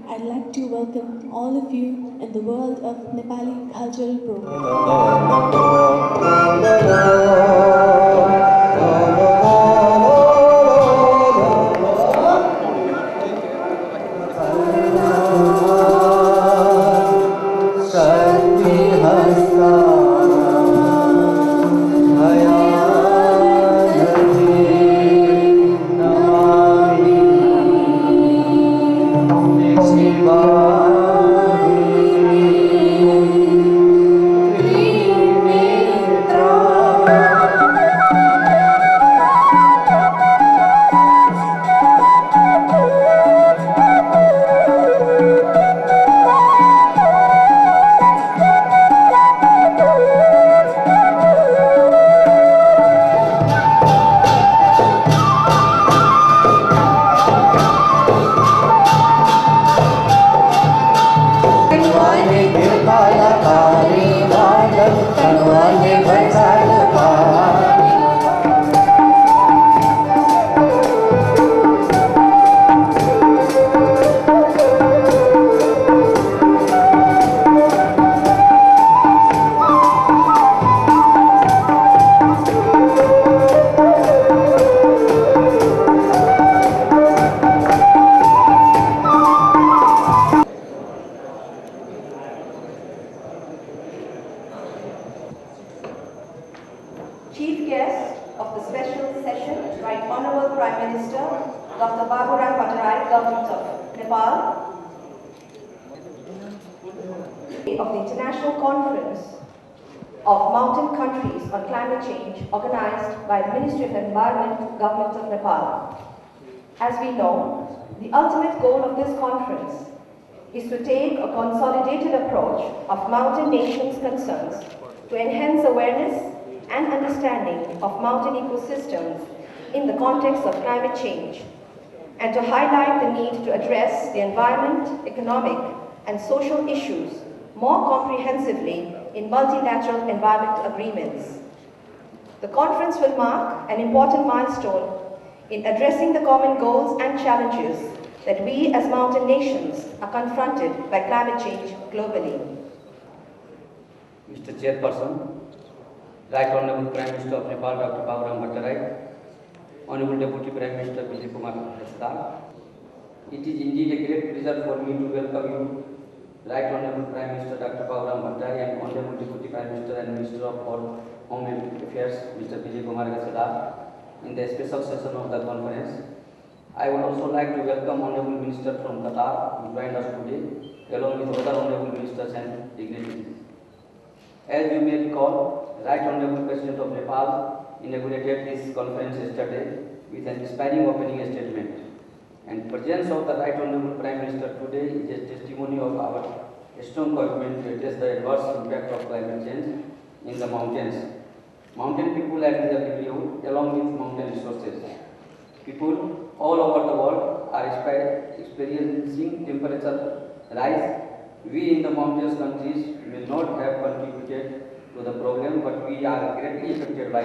I'd like to welcome all of you in the world of Nepali cultural program. Chief guest of the special session, Right Honorable Prime Minister Dr. Government of Nepal, of the International Conference of Mountain Countries on Climate Change organized by the Ministry of Environment, Government of Nepal. As we know, the ultimate goal of this conference is to take a consolidated approach of mountain nations' concerns to enhance awareness and understanding of mountain ecosystems in the context of climate change, and to highlight the need to address the environment, economic, and social issues more comprehensively in multilateral environment agreements. The conference will mark an important milestone in addressing the common goals and challenges that we as mountain nations are confronted by climate change globally. Mr. Chairperson, Right Honorable Prime Minister of Nepal, Dr. Bhattarai, Honorable Deputy Prime Minister Vijay Kumar Hasdar, it is indeed a great pleasure for me to welcome you, Right Honorable Prime Minister Dr. Bhattarai and Honorable Deputy Prime Minister and Minister of Home Affairs, Mr. Vijay Kumar Hasdar, in the special session of the conference. I would also like to welcome Honorable Minister from Qatar who joined us today, along with other Honorable Ministers and dignitaries. As you may recall, Right Honorable President of Nepal inaugurated this conference yesterday with an inspiring opening statement. And presence of the Right Honorable Prime Minister today is a testimony of our strong commitment to address the adverse impact of climate change in the mountains. Mountain people and their livelihood along with mountain resources. People all over the world are experiencing temperature rise. We in the mountainous countries may not have contributed to the problem, but we are greatly affected by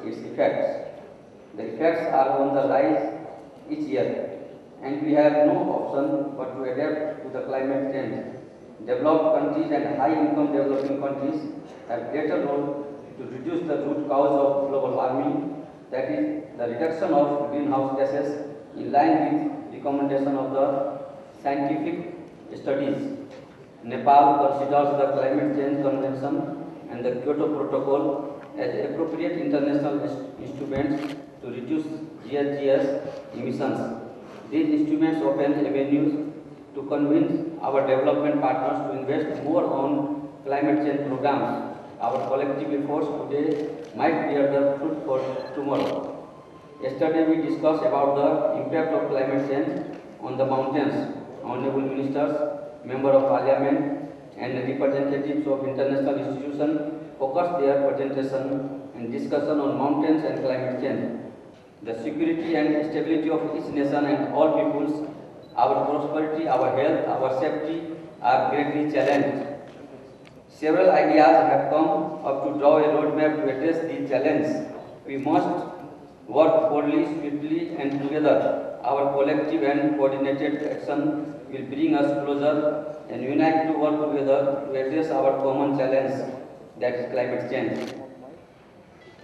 its effects. The effects are on the rise each year, and we have no option but to adapt to the climate change. Developed countries and high-income developing countries have greater role to reduce the root cause of global warming, that is, the reduction of greenhouse gases in line with recommendation of the scientific studies. Nepal considers the Climate Change Convention and the Kyoto Protocol as appropriate international instruments to reduce GHGs emissions. These instruments open avenues to convince our development partners to invest more on climate change programs. Our collective efforts today might bear the fruit for tomorrow. Yesterday we discussed about the impact of climate change on the mountains. Honorable Ministers, Member of Parliament and representatives of international institutions focused their presentation and discussion on mountains and climate change. The security and stability of each nation and all peoples, our prosperity, our health, our safety are greatly challenged. Several ideas have come up to draw a roadmap to address these challenges. We must work boldly, swiftly and together. Our collective and coordinated action will bring us closer and unite to work together to address our common challenge, that is climate change.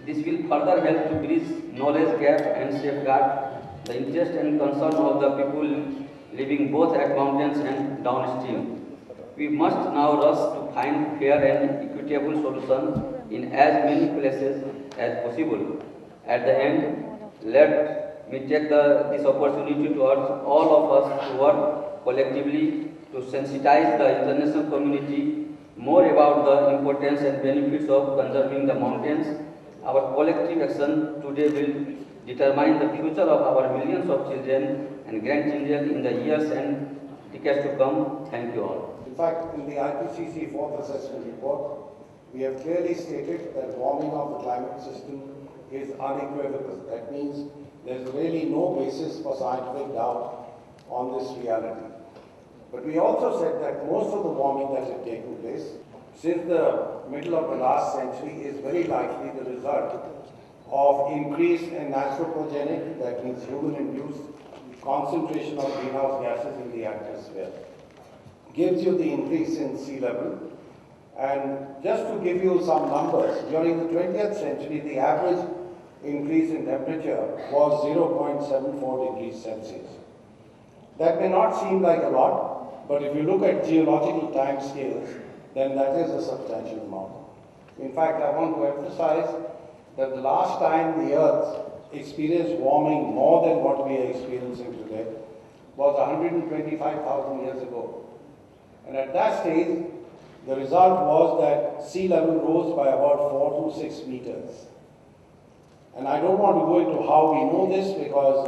This will further help to bridge knowledge gap and safeguard the interest and concern of the people living both at mountains and downstream. We must now rush to find fair and equitable solutions in as many places as possible. At the end, let me take this opportunity to urge all of us to work collectively to sensitize the international community more about the importance and benefits of conserving the mountains. Our collective action today will determine the future of our millions of children and grandchildren in the years and decades to come. Thank you all. In fact, in the IPCC fourth assessment report, we have clearly stated that warming of the climate system is unequivocal. That means there's really no basis for scientific doubt on this reality. But we also said that most of the warming that has taken place since the middle of the last century is very likely the result of increase in anthropogenic, that means human-induced, concentration of greenhouse gases in the atmosphere. Gives you the increase in sea level. And just to give you some numbers, during the 20th century, the average increase in temperature was 0.74 degrees Celsius. That may not seem like a lot, but if you look at geological time scales, then that is a substantial amount. In fact, I want to emphasize that the last time the Earth experienced warming more than what we are experiencing today was 125,000 years ago. And at that stage, the result was that sea level rose by about 4 to 6 meters. And I don't want to go into how we know this because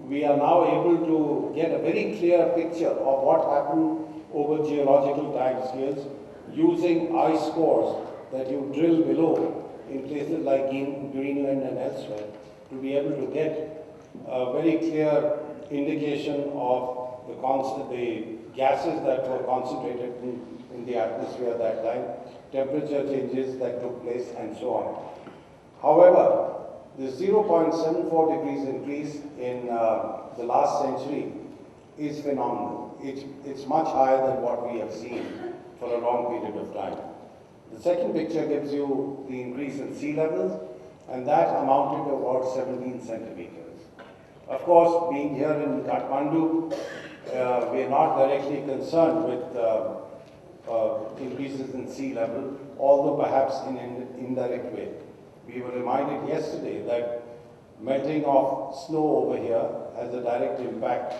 we are now able to get a very clear picture of what happened over geological time scales using ice cores that you drill below in places like Greenland and elsewhere to be able to get a very clear indication of the gases that were concentrated in the atmosphere at that time, temperature changes that took place, and so on. However, the 0.74 degrees increase in the last century is phenomenal. It's much higher than what we have seen for a long period of time. The second picture gives you the increase in sea levels, and that amounted to about 17 centimeters. Of course, being here in Kathmandu, we are not directly concerned with increases in sea level, although perhaps in an indirect way. We were reminded yesterday that melting of snow over here has a direct impact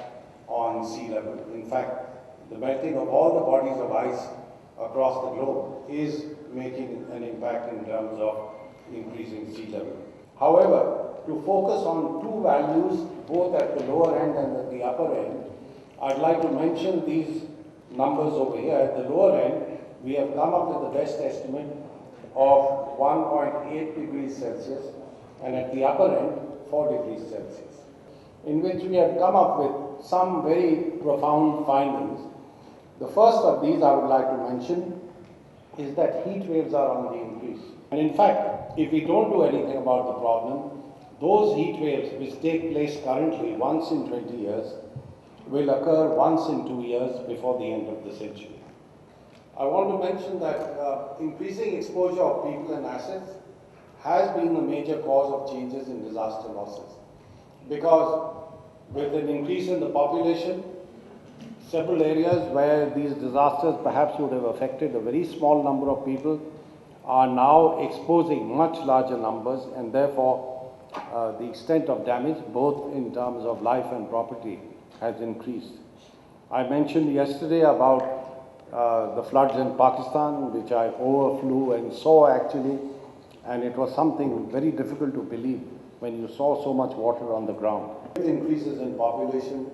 on sea level. In fact, the melting of all the bodies of ice across the globe is making an impact in terms of increasing sea level. However, to focus on two values, both at the lower end and at the upper end, I'd like to mention these numbers over here. At the lower end, we have come up with the best estimate of 1.8 degrees Celsius, and at the upper end, 4 degrees Celsius, in which we have come up with some very profound findings. The first of these I would like to mention is that heat waves are on the increase. And in fact, if we don't do anything about the problem, those heat waves which take place currently once in 20 years will occur once in 2 years before the end of the century. I want to mention that increasing exposure of people and assets has been a major cause of changes in disaster losses, because with an increase in the population, several areas where these disasters perhaps would have affected a very small number of people are now exposing much larger numbers, and therefore the extent of damage, both in terms of life and property, has increased. I mentioned yesterday about the floods in Pakistan, which I overflew and saw actually, and it was something very difficult to believe when you saw so much water on the ground. With increases in population,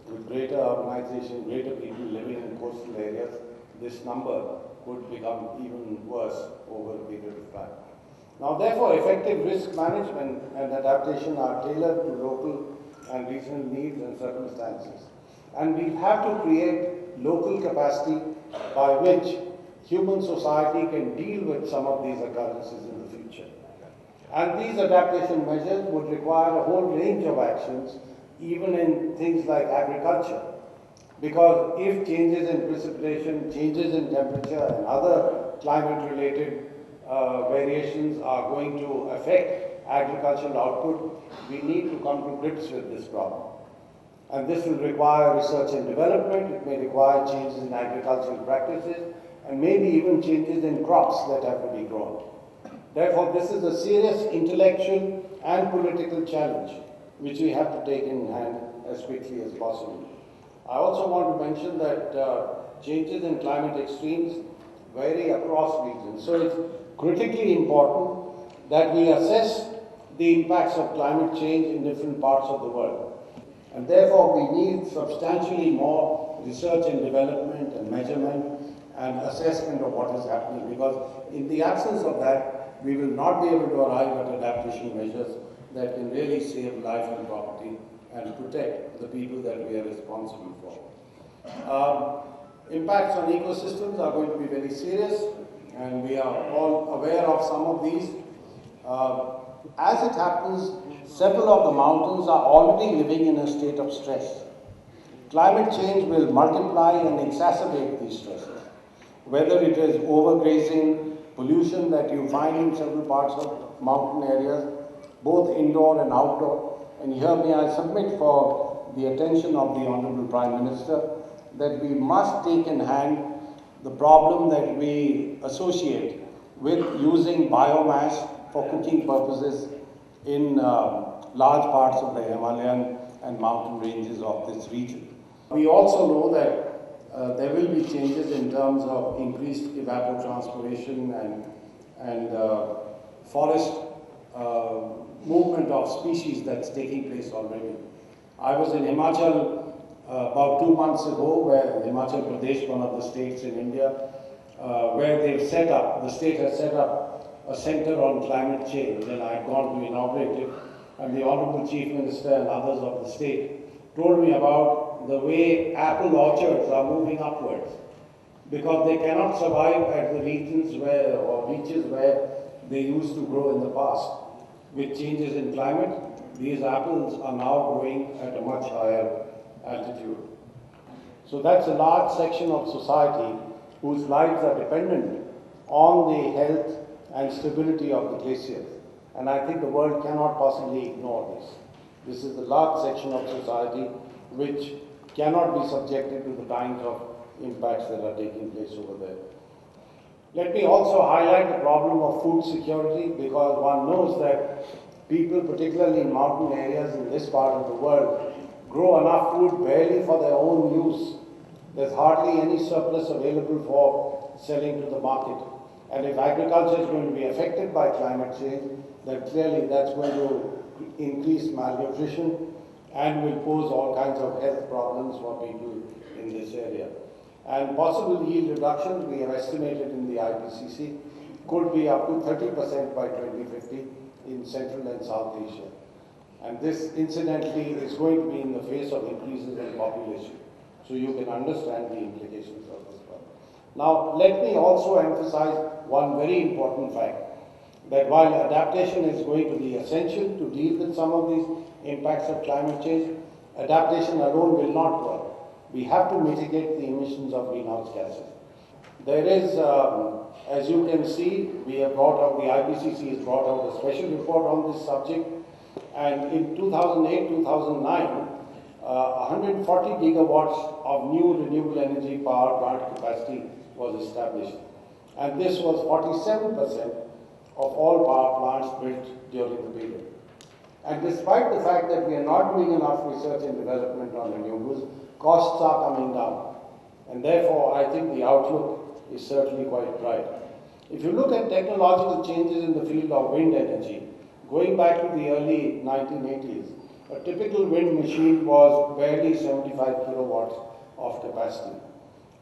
with greater urbanization, greater people living in coastal areas, this number could become even worse over a period of time. Now, therefore, effective risk management and adaptation are tailored to local and regional needs and circumstances. And we have to create local capacity by which human society can deal with some of these occurrences in the future. And these adaptation measures would require a whole range of actions, even in things like agriculture, Because if changes in precipitation, changes in temperature and other climate related variations are going to affect agricultural output, we need to come to grips with this problem. And this will require research and development, it may require changes in agricultural practices, and maybe even changes in crops that have to be grown. Therefore, this is a serious intellectual and political challenge which we have to take in hand as quickly as possible. I also want to mention that changes in climate extremes vary across regions. So it's critically important that we assess the impacts of climate change in different parts of the world. And therefore, we need substantially more research and development and measurement and assessment of what is happening, because in the absence of that, we will not be able to arrive at adaptation measures that can really save life and property and protect the people that we are responsible for. Impacts on ecosystems are going to be very serious, and we are all aware of some of these. As it happens, several of the mountains are already living in a state of stress. Climate change will multiply and exacerbate these stresses. Whether it is overgrazing, pollution that you find in several parts of mountain areas, both indoor and outdoor. And here may I submit for the attention of the Honorable Prime Minister that we must take in hand the problem that we associate with using biomass for cooking purposes in large parts of the Himalayan and mountain ranges of this region. We also know that there will be changes in terms of increased evapotranspiration and forest movement of species that's taking place already. I was in Himachal about 2 months ago, where Himachal Pradesh, one of the states in India, where they've set up, the state has set up a center on climate change, and I had gone to inaugurate it, and the Honorable Chief Minister and others of the state told me about the way apple orchards are moving upwards, because they cannot survive at the regions where, or reaches where they used to grow in the past. With changes in climate, these apples are now growing at a much higher altitude. So that's a large section of society whose lives are dependent on the health and stability of the glaciers. And I think the world cannot possibly ignore this. This is a large section of society which cannot be subjected to the kinds of impacts that are taking place over there. Let me also highlight the problem of food security, because one knows that people, particularly in mountain areas in this part of the world, grow enough food barely for their own use. There's hardly any surplus available for selling to the market. And if agriculture is going to be affected by climate change, then clearly that's going to increase malnutrition and will pose all kinds of health problems for people in this area. And possible yield reductions, we have estimated in the IPCC, could be up to 30% by 2050 in Central and South Asia. And this, incidentally, is going to be in the face of increases in population. So you can understand the implications of this problem. Now, let me also emphasize one very important fact, that while adaptation is going to be essential to deal with some of these impacts of climate change, adaptation alone will not work. We have to mitigate the emissions of greenhouse gases. There is, as you can see, we have brought out, the IPCC has brought out a special report on this subject, and in 2008-2009, 140 gigawatts of new renewable energy power plant capacity was established. And this was 47% of all power plants built during the period. And despite the fact that we are not doing enough research and development on renewables, costs are coming down. And therefore, I think the outlook is certainly quite bright. If you look at technological changes in the field of wind energy, going back to the early 1980s, a typical wind machine was barely 75 kilowatts of capacity.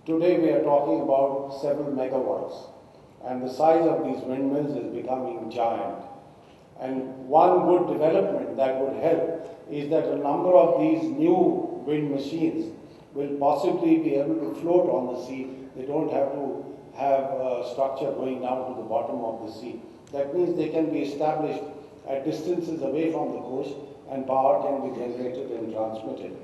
Today we are talking about several megawatts, and the size of these windmills is becoming giant. And one good development that would help is that a number of these new wind machines will possibly be able to float on the sea. They don't have to have a structure going down to the bottom of the sea. That means they can be established at distances away from the coast, and power can be generated and transmitted.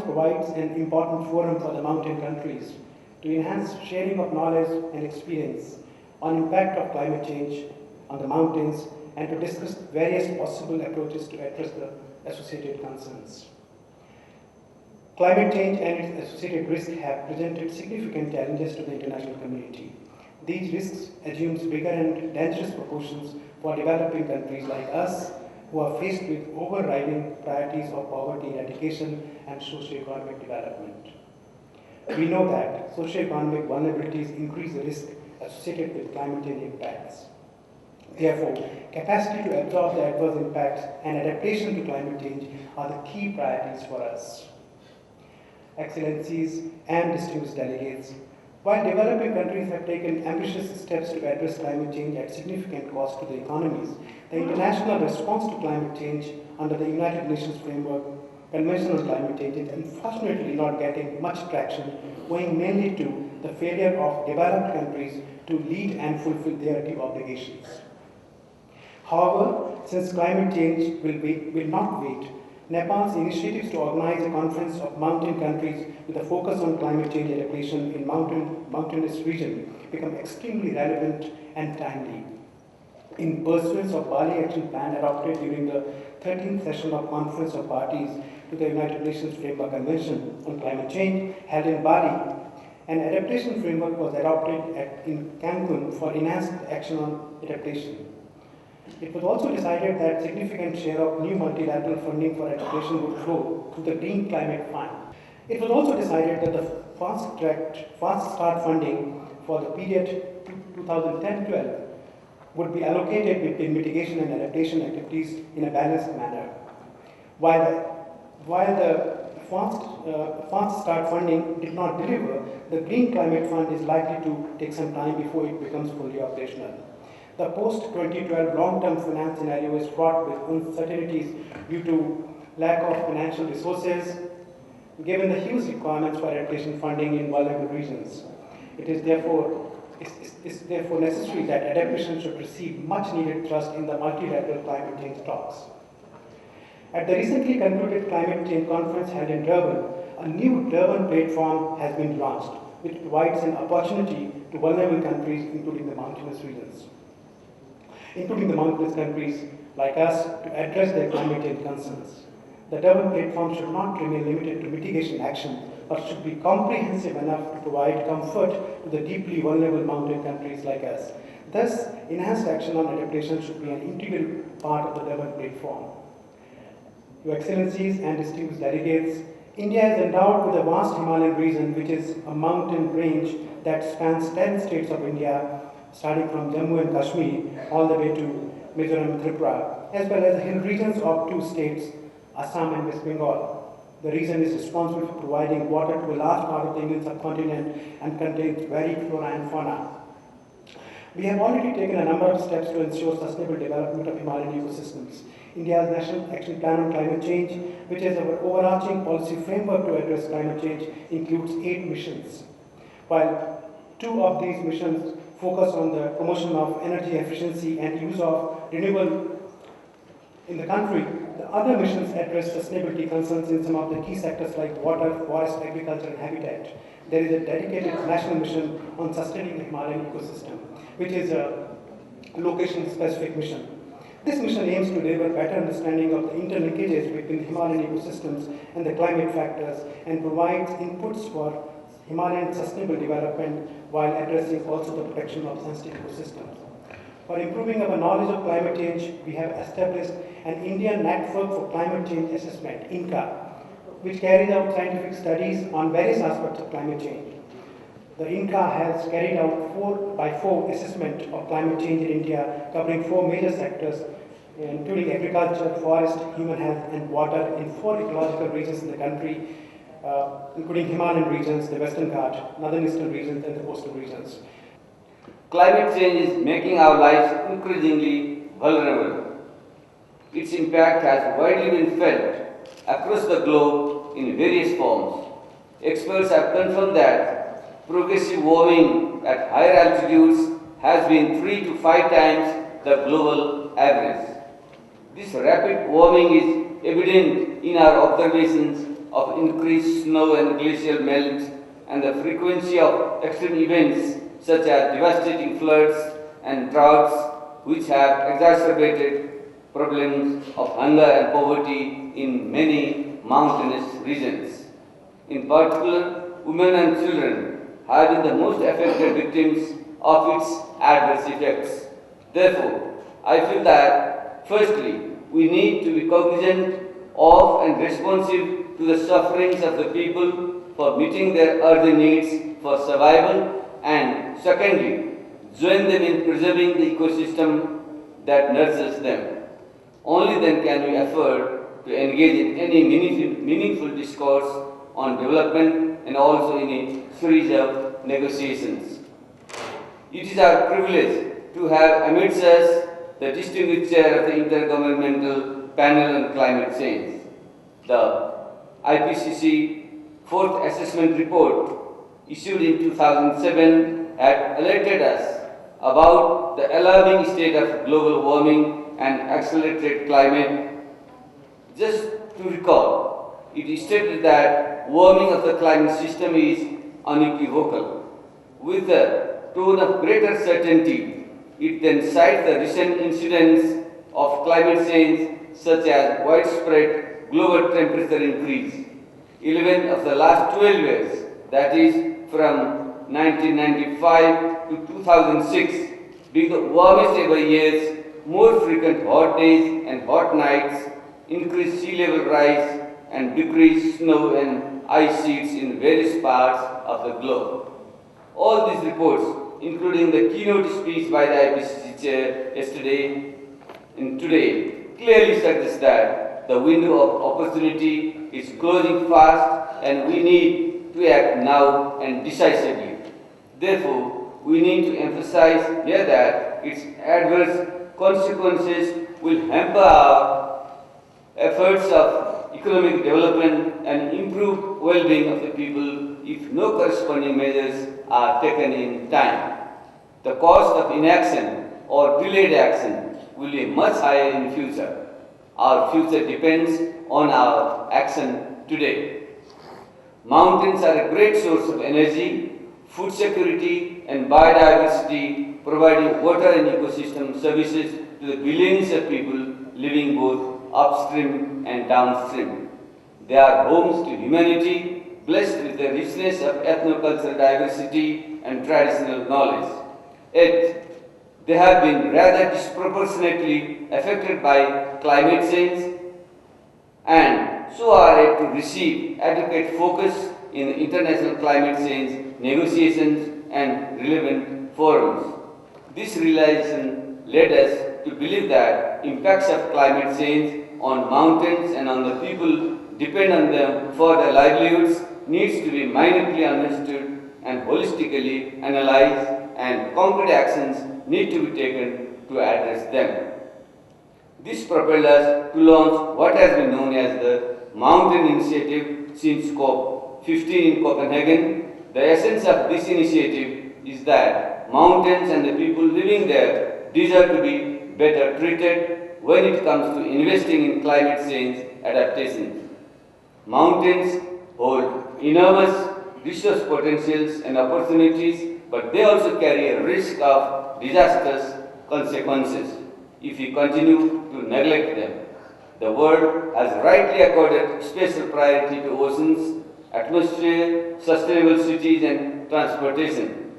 conference provides an important forum for the mountain countries to enhance sharing of knowledge and experience on impact of climate change on the mountains and to discuss various possible approaches to address the associated concerns. Climate change and its associated risks have presented significant challenges to the international community. These risks assume bigger and dangerous proportions for developing countries like us, who are faced with overriding priorities of poverty eradication and socio-economic development. We know that socio-economic vulnerabilities increase the risk associated with climate change impacts. Therefore, capacity to absorb the adverse impacts and adaptation to climate change are the key priorities for us. Excellencies and distinguished delegates, while developing countries have taken ambitious steps to address climate change at significant cost to the economies, the international response to climate change under the United Nations Framework Convention on Climate Change is unfortunately not getting much traction, owing mainly to the failure of developed countries to lead and fulfill their due obligations. However, since climate change will not wait, Nepal's initiatives to organize a conference of mountain countries with a focus on climate change adaptation in mountainous region become extremely relevant and timely. In pursuance of Bali Action Plan adopted during the 13th session of Conference of Parties to the United Nations Framework Convention on Climate Change held in Bali, an adaptation framework was adopted in Cancun for enhanced action on adaptation. It was also decided that significant share of new multilateral funding for adaptation would flow through the Green Climate Fund. It was also decided that the fast start funding for the period 2010-12 would be allocated between mitigation and adaptation activities in a balanced manner. While the fast start funding did not deliver, the Green Climate Fund is likely to take some time before it becomes fully operational. The post-2012 long-term finance scenario is fraught with uncertainties due to lack of financial resources, given the huge requirements for adaptation funding in vulnerable regions. It is therefore necessary that adaptation should receive much needed thrust in the multilateral climate change talks. At the recently concluded climate change conference held in Durban, a new Durban platform has been launched, which provides an opportunity to vulnerable countries, including the mountainous countries like us, to address their climate change concerns. The Durban platform should not remain limited to mitigation action, but should be comprehensive enough to provide comfort to the deeply vulnerable mountain countries like us. Thus, enhanced action on adaptation should be an integral part of the Durban platform. Your Excellencies and distinguished delegates, India is endowed with a vast Himalayan region, which is a mountain range that spans 10 states of India, starting from Jammu and Kashmir all the way to Mizoram and Tripura, as well as the hill regions of 2 states, Assam and West Bengal. The region is responsible for providing water to a large part of the Indian subcontinent and contains varied flora and fauna. We have already taken a number of steps to ensure sustainable development of Himalayan ecosystems. India's National Action Plan on Climate Change, which is our overarching policy framework to address climate change, includes 8 missions. While 2 of these missions focus on the promotion of energy efficiency and use of renewable in the country, the other missions address sustainability concerns in some of the key sectors like water, forest, agriculture, and habitat. There is a dedicated national mission on sustaining the Himalayan ecosystem, which is a location-specific mission. This mission aims to deliver better understanding of the interlinkages between Himalayan ecosystems and the climate factors and provides inputs for Himalayan sustainable development while addressing also the protection of sensitive ecosystems. For improving our knowledge of climate change, we have established an Indian Network for Climate Change Assessment, INCA, which carries out scientific studies on various aspects of climate change. The INCA has carried out 4x4 assessment of climate change in India, covering 4 major sectors, including agriculture, forest, human health, and water in 4 ecological regions in the country, including Himalayan regions, the Western Ghat, Northern Eastern regions, and the coastal regions. Climate change is making our lives increasingly vulnerable. Its impact has widely been felt across the globe in various forms. Experts have confirmed that progressive warming at higher altitudes has been 3 to 5 times the global average. This rapid warming is evident in our observations of increased snow and glacial melt and the frequency of extreme events such as devastating floods and droughts, which have exacerbated problems of hunger and poverty in many mountainous regions. In particular, women and children have been the most affected victims of its adverse effects. Therefore, I feel that, firstly, we need to be cognizant of and responsive to the sufferings of the people for meeting their urgent needs for survival, and secondly, join them in preserving the ecosystem that nurtures them. Only then can we afford to engage in any meaningful discourse on development and also in a series of negotiations. It is our privilege to have amidst us the distinguished chair of the Intergovernmental Panel on Climate Change. The IPCC Fourth Assessment Report, issued in 2007, had alerted us about the alarming state of global warming and accelerated climate. Just to recall, it stated that warming of the climate system is unequivocal. With a tone of greater certainty, it then cites the recent incidents of climate change such as widespread global temperature increase. 11 of the last 12 years, that is from 1995 to 2006, being the warmest ever years, more frequent hot days and hot nights, increased sea level rise and decreased snow and ice sheets in various parts of the globe. All these reports, including the keynote speech by the IPCC chair yesterday and today, clearly suggest that the window of opportunity is closing fast and we need to act now and decisively. Therefore, we need to emphasize here that its adverse consequences will hamper our efforts of economic development and improved well-being of the people if no corresponding measures are taken in time. The cost of inaction or delayed action will be much higher in future. Our future depends on our action today. Mountains are a great source of energy, food security and biodiversity, providing water and ecosystem services to the billions of people living both upstream and downstream. They are homes to humanity, blessed with the richness of ethnocultural diversity and traditional knowledge. Yet, they have been rather disproportionately affected by climate change and so are yet to receive adequate focus in international climate change negotiations and relevant forums. This realization led us to believe that impacts of climate change on mountains and on the people depend on them for their livelihoods needs to be minutely understood and holistically analyzed, and concrete actions need to be taken to address them. This propelled us to launch what has been known as the Mountain Initiative since COP15 in Copenhagen. The essence of this initiative is that mountains and the people living there deserve to be better treated when it comes to investing in climate change adaptation. Mountains hold enormous resource potentials and opportunities, but they also carry a risk of disastrous consequences if we continue to neglect them. The world has rightly accorded special priority to oceans, atmosphere, sustainable cities and transportation.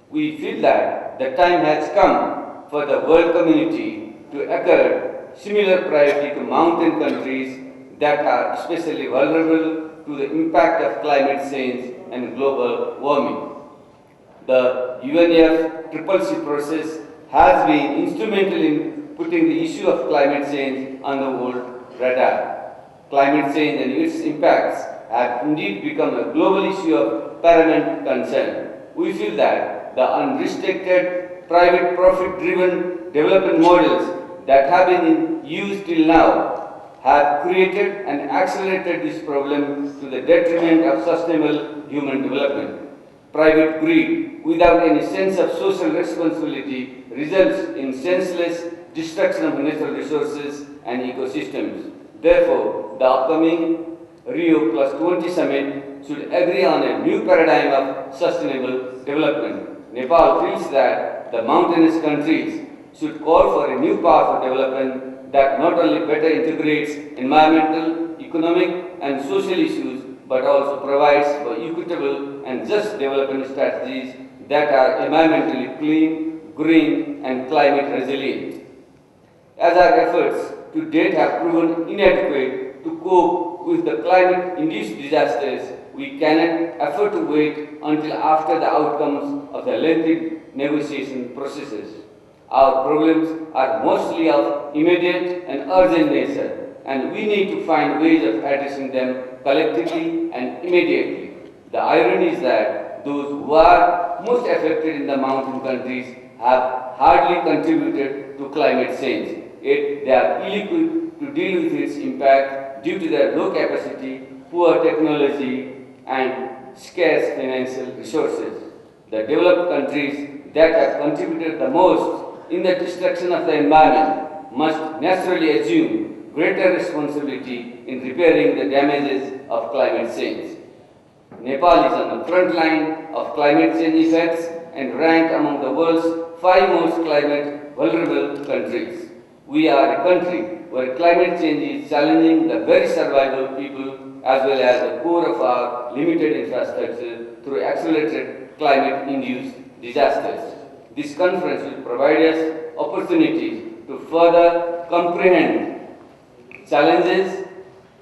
We feel that the time has come for the world community to accord similar priority to mountain countries that are especially vulnerable to the impact of climate change and global warming. The UNFCCC process has been instrumental in putting the issue of climate change on the world radar. Climate change and its impacts have indeed become a global issue of paramount concern. We feel that the unrestricted, private profit-driven development models that have been in use till now have created and accelerated this problem to the detriment of sustainable human development. Private greed, without any sense of social responsibility, results in senseless destruction of natural resources and ecosystems. Therefore, the upcoming Rio Plus 20 summit should agree on a new paradigm of sustainable development. Nepal feels that the mountainous countries should call for a new path of development that not only better integrates environmental, economic, and social issues but also provides for equitable and just development strategies that are environmentally clean, green, and climate resilient. As our efforts to date have proven inadequate to cope with the climate-induced disasters, we cannot afford to wait until after the outcomes of the lengthy negotiation processes. Our problems are mostly of immediate and urgent nature, and we need to find ways of addressing them collectively and immediately. The irony is that those who are most affected in the mountain countries have hardly contributed to climate change, yet they are ill-equipped to deal with its impact due to their low capacity, poor technology, and scarce financial resources. The developed countries that have contributed the most in the destruction of the environment must naturally assume greater responsibility in repairing the damages of climate change. Nepal is on the front line of climate change effects and ranked among the world's 5 most climate vulnerable countries. We are a country where climate change is challenging the very survival of people as well as the core of our limited infrastructure through accelerated climate-induced disasters. This conference will provide us opportunities to further comprehend challenges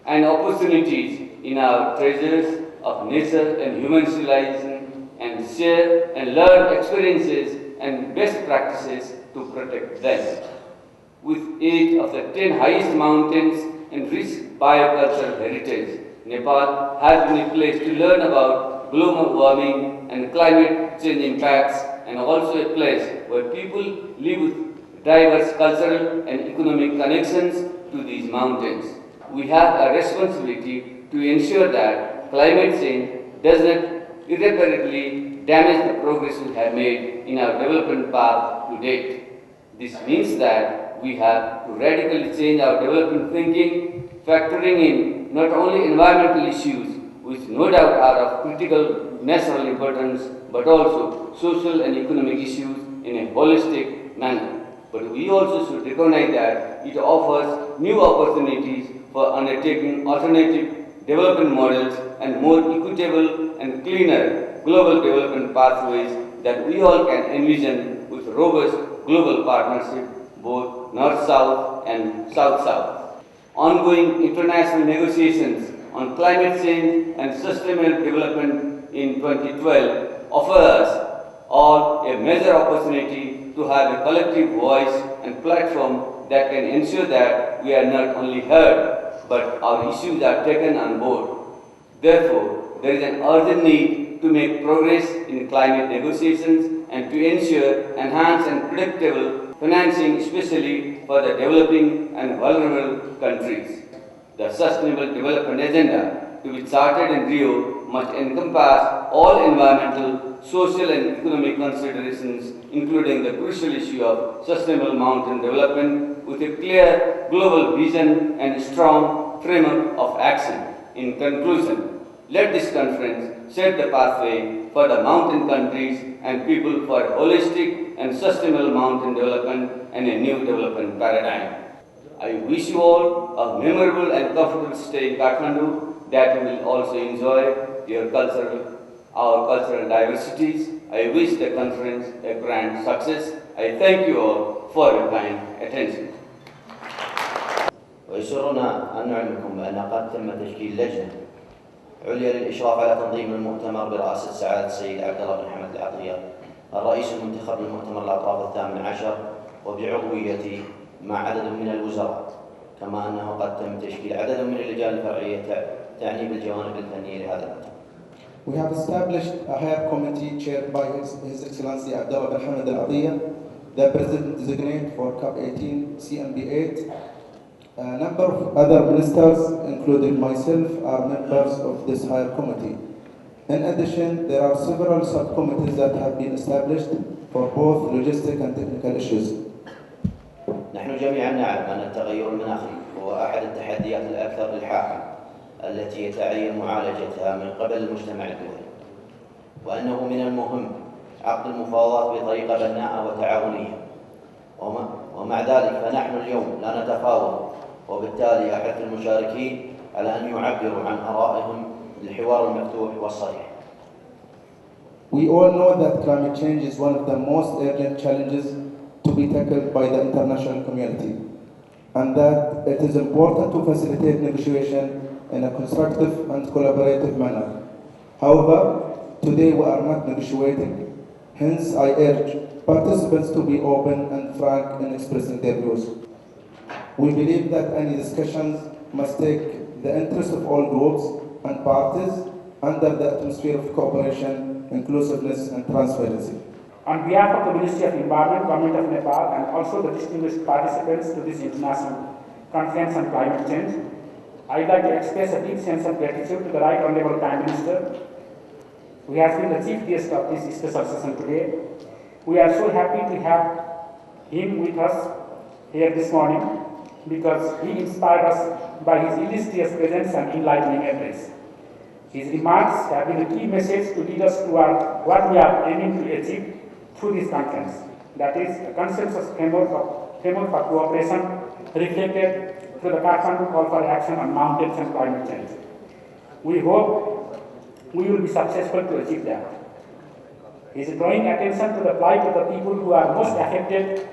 and opportunities in our treasures of nature and human civilization and share and learn experiences and best practices to protect them. With 8 of the 10 highest mountains and rich biocultural heritage, Nepal has been a place to learn about global warming and climate change impacts, and also a place where people live with diverse cultural and economic connections to these mountains. We have a responsibility to ensure that climate change does not irreparably damage the progress we have made in our development path to date. This means that we have to radically change our development thinking, factoring in not only environmental issues, which no doubt are of critical national importance, but also social and economic issues in a holistic manner. But we also should recognize that it offers new opportunities for undertaking alternative development models and more equitable and cleaner global development pathways that we all can envision with robust global partnership, both North-South and South-South. Ongoing international negotiations on climate change and sustainable development in 2012 offer us all a major opportunity to have a collective voice and platform that can ensure that we are not only heard, but our issues are taken on board. Therefore, there is an urgent need to make progress in climate negotiations and to ensure enhanced and predictable financing, especially for the developing and vulnerable countries. The Sustainable Development Agenda, to be charted in Rio, must encompass all environmental, social and economic considerations, including the crucial issue of sustainable mountain development with a clear global vision and strong framework of action. In conclusion, let this conference set the pathway for the mountain countries and people for holistic and sustainable mountain development and a new development paradigm. I wish you all a memorable and comfortable stay in Kathmandu that you will also enjoy our cultural diversities. I wish the conference a grand success. I thank you all for your kind attention. ويسرنا أن نعلمكم بأن قد تم تشكيل لجنة عليا للإشراف على تنظيم المؤتمر برئاسة سعادة السيد عبد الله بن حمد العطية الرئيس المنتخب للمؤتمر الأطراف الثامن عشر وبعضويتي مع عدد من الوزراء، كما أنه قد تم تشكيل عدد من اللجان الفرعية تعني بالجوانب الفنية لهذا المؤتمر. We have established a higher committee chaired by His Excellency Abdullah bin Hamid Al Atiyah, the President designate for COP 18 CNB8. A number of other ministers, including myself, are members of this higher committee. In addition, there are several subcommittees that have been established for both logistic and technical issues. نحن جميعا نعلم أن التغير المناخي هو أحد التحديات الأكثر إلحاحا التي يتعين معالجتها من قبل المجتمع الدولي، وأنه من المهم عقد المفاوضات بطريقة بناءة وتعاونية، ومع ذلك فنحن اليوم لا نتفاوض، وبالتالي أحث المشاركين على أن يعبروا عن آرائهم للحوار المفتوح والصريح. We all know that climate change is one of the most urgent challenges to be tackled by the international community, and that it is important to facilitate negotiation in a constructive and collaborative manner. However, today we are not negotiating, hence I urge participants to be open and frank in expressing their views. We believe that any discussions must take the interest of all groups and parties under the atmosphere of cooperation, inclusiveness and transparency. On behalf of the Ministry of Environment, Government of Nepal, and also the distinguished participants to this international conference on climate change, I would like to express a deep sense of gratitude to the Right Honourable Prime Minister, who has been the chief guest of this special session today. We are so happy to have him with us here this morning because he inspired us by his illustrious presence and enlightening address. His remarks have been a key message to lead us toward what we are aiming to achieve through this conference, that is, a consensus framework for cooperation reflected through the Kathmandu call for action on mountains and climate change. We hope we will be successful to achieve that. He is drawing attention to the plight of the people who are most affected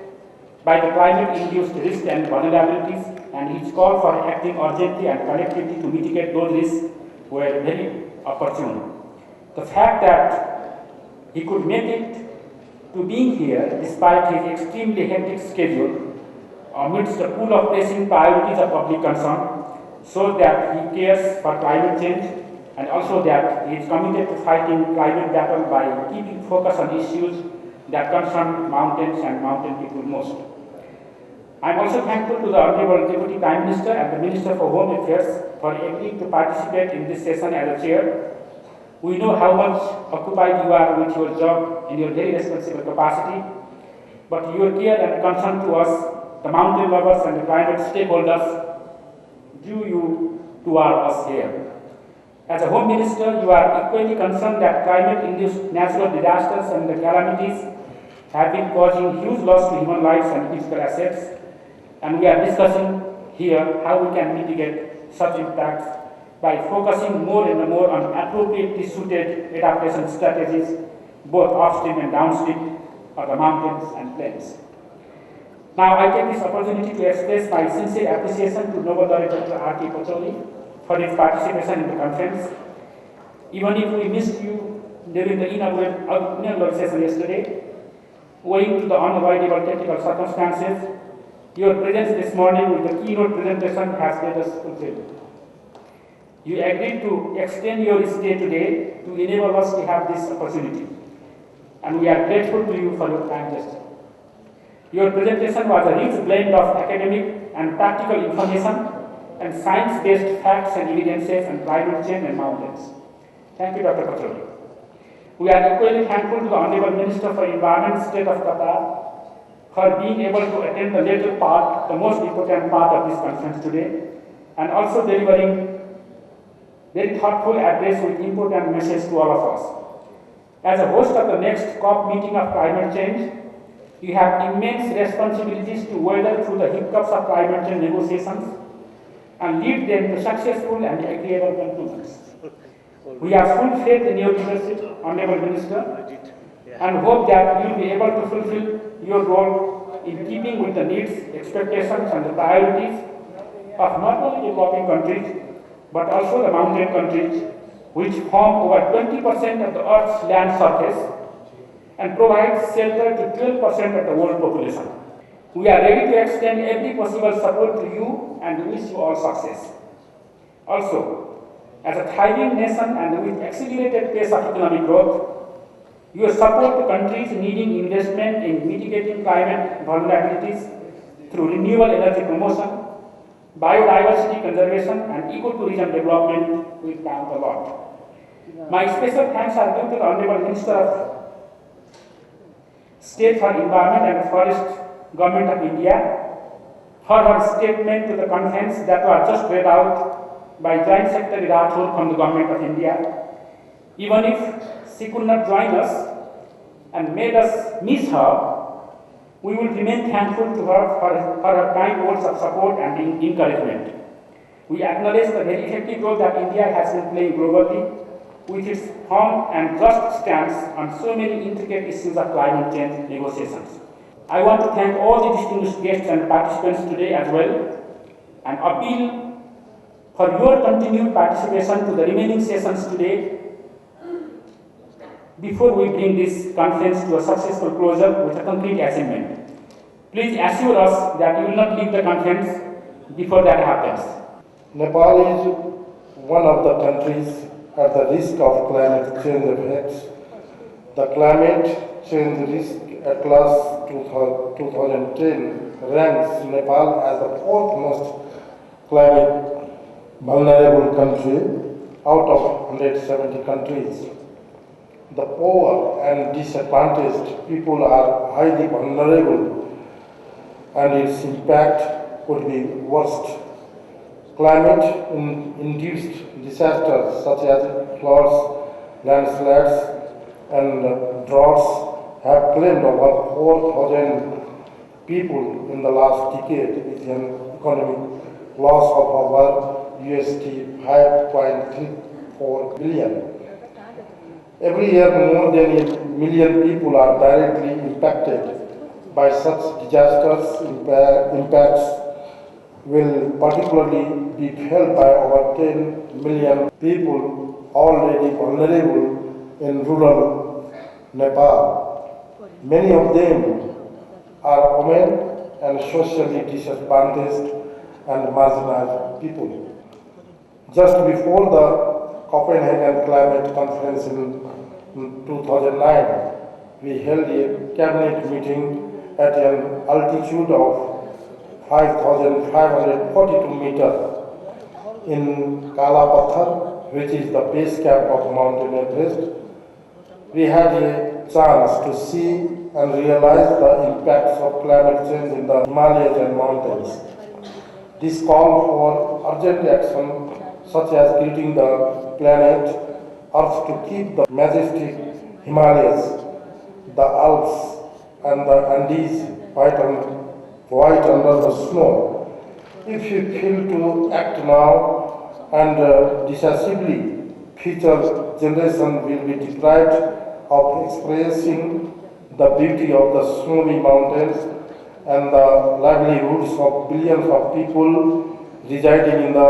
by the climate-induced risks and vulnerabilities, and his call for acting urgently and collectively to mitigate those risks were very opportune. The fact that he could make it to being here despite his extremely hectic schedule amidst a pool of pressing priorities of public concern shows that he cares for climate change and also that he is committed to fighting climate battle by keeping focus on issues that concern mountains and mountain people most. I am also thankful to the Honourable Deputy Prime Minister and the Minister for Home Affairs for agreeing to participate in this session as a chair. We know how much occupied you are with your job in your very responsible capacity, but your care and concern to us, the mountain lovers and the climate stakeholders, drew you toward us here. As a Home Minister, you are equally concerned that climate-induced natural disasters and the calamities have been causing huge loss to human lives and physical assets, and we are discussing here how we can mitigate such impacts by focusing more and more on appropriately suited adaptation strategies, both upstream and downstream of the mountains and plains. Now I take this opportunity to express my sincere appreciation to Nobel laureate Dr. R.K. Pacholi for his participation in the conference. Even if we missed you during the inaugural session yesterday, owing to the unavoidable technical circumstances, your presence this morning with the keynote presentation has made us fulfilled. You agreed to extend your stay today to enable us to have this opportunity, and we are grateful to you for your kind gesture. Your presentation was a rich blend of academic and practical information and science-based facts and evidences on climate change and mountains. Thank you, Dr. Pacholi. We are equally thankful to the Honourable Minister for Environment, State of Qatar, for being able to attend the later part, the most important part of this conference today, and also delivering very thoughtful address with important message to all of us. As a host of the next COP meeting of climate change, you have immense responsibilities to weather through the hiccups of climate change negotiations and lead them to successful and agreeable conclusions. We have full faith in your leadership, Honourable Minister, and hope that you will be able to fulfill your role in keeping with the needs, expectations and the priorities of not only developing countries, but also the mountain countries, which form over 20% of the Earth's land surface and provide shelter to 12% of the world population. We are ready to extend every possible support to you and wish you all success. Also, as a thriving nation and with accelerated pace of economic growth, your support to countries needing investment in mitigating climate vulnerabilities through renewable energy promotion, biodiversity conservation and ecotourism development will count a lot. My special thanks are due to the Honourable Minister of State for Environment and Forest, Government of India, for her statement to the conference that was just read out by Joint Secretary Rathore from the Government of India. Even if she could not join us and made us miss her, we will remain thankful to her for her kind words of support and encouragement. We acknowledge the very effective role that India has been playing globally with its firm and just stance on so many intricate issues of climate change negotiations. I want to thank all the distinguished guests and participants today as well, and appeal for your continued participation to the remaining sessions today before we bring this conference to a successful closure with a concrete achievement. Please assure us that you will not leave the conference before that happens. Nepal is one of the countries at the risk of climate change effects. The Climate Change Risk Atlas 2010 ranks Nepal as the fourth most climate vulnerable country out of 170 countries. The poor and disadvantaged people are highly vulnerable, and its impact could be worst. Climate-induced disasters such as floods, landslides, and droughts have claimed over 4,000 people in the last decade, with an economic loss of over USD 5.34 billion. Every year, more than 1 million people are directly impacted by such disasters. Impacts will particularly be felt by over 10 million people already vulnerable in rural Nepal. Many of them are women and socially disadvantaged and marginalized people. Just before the Copenhagen Climate Conference in 2009, we held a cabinet meeting at an altitude of 5,542 meters in Kalapathar, which is the base camp of Mountain Everest. We had a chance to see and realize the impacts of climate change in the Himalayas and mountains. This called for urgent action, such as treating the planet Earth to keep the majestic Himalayas, the Alps, and the Andes white under the snow. If we fail to act now and decisively, future generations will be deprived of experiencing the beauty of the snowy mountains and the livelihoods of billions of people residing in the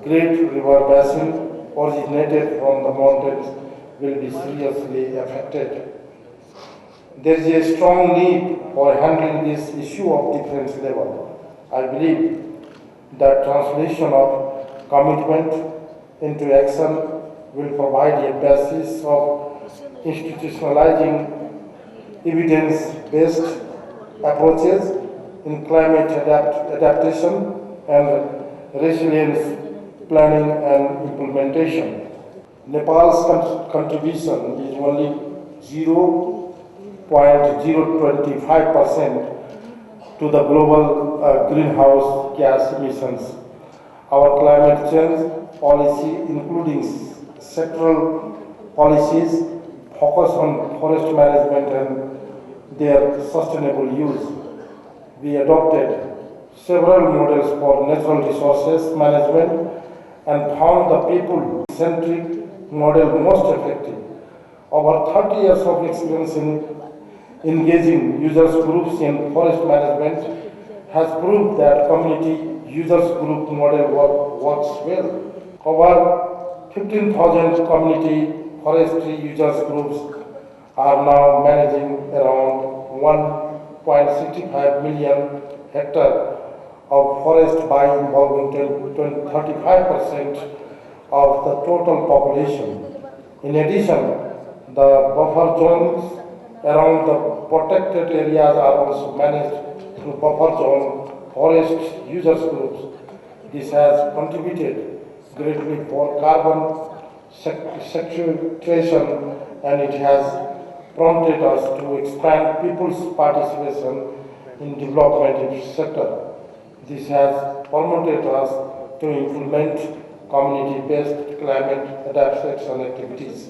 great river basin originated from the mountains will be seriously affected. There is a strong need for handling this issue of defense level. I believe that translation of commitment into action will provide a basis of institutionalizing evidence-based approaches in climate adaptation and resilience planning and implementation. Nepal's contribution is only 0.025% to the global greenhouse gas emissions. Our climate change policy, including sectoral policies, focus on forest management and their sustainable use. We adopted several models for natural resources management and found the people-centric model most effective. Over 30 years of experience in engaging users groups in forest management has proved that community users group model works well. Over 15,000 community forestry users groups are now managing around 1.65 million hectares of forest by involving 35% of the total population. In addition, the buffer zones around the protected areas are also managed through buffer zone forest users groups. This has contributed greatly for carbon sequestration, and it has prompted us to expand people's participation in development sector. This has permitted us to implement community-based climate adaptation activities.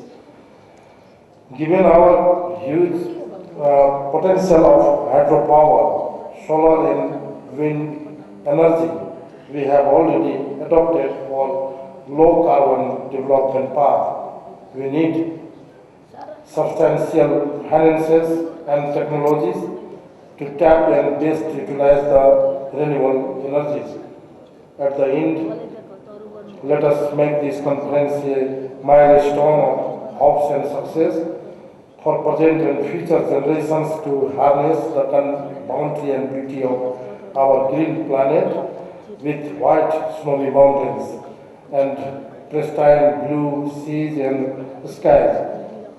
Given our huge potential of hydropower, solar and wind energy, we have already adopted for low carbon development path. We need substantial finances and technologies to tap and best utilize the renewable energies. At the end, let us make this conference a milestone of hopes and success for present and future generations to harness the bounty and beauty of our green planet with white snowy mountains and pristine blue seas and skies.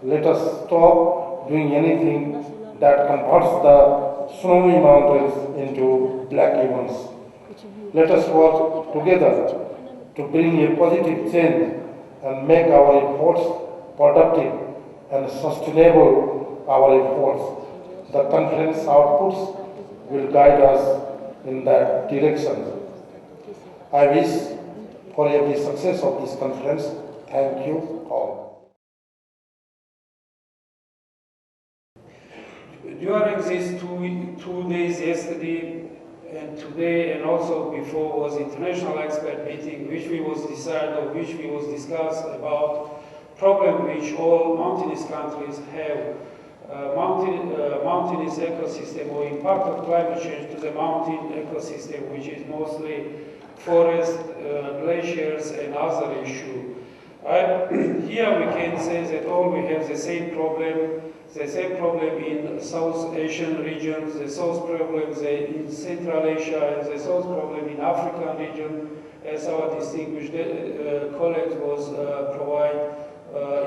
Let us stop doing anything that converts the snowy mountains into black heavens. Let us work together to bring a positive change and make our efforts productive and sustainable our efforts. The conference outputs will guide us in that direction. I wish for every success of this conference. Thank you all. During these two days, yesterday and today, and also before, was international expert meeting, which we was decided, or which we was discussed about problem which all mountainous countries have. Mountainous ecosystem or impact of climate change to the mountain ecosystem, which is mostly forest, glaciers, and other issues. Here we can say that all we have the same problem in South Asian regions, the South problem in Central Asia, and the South problem in African region, as our distinguished colleague was provide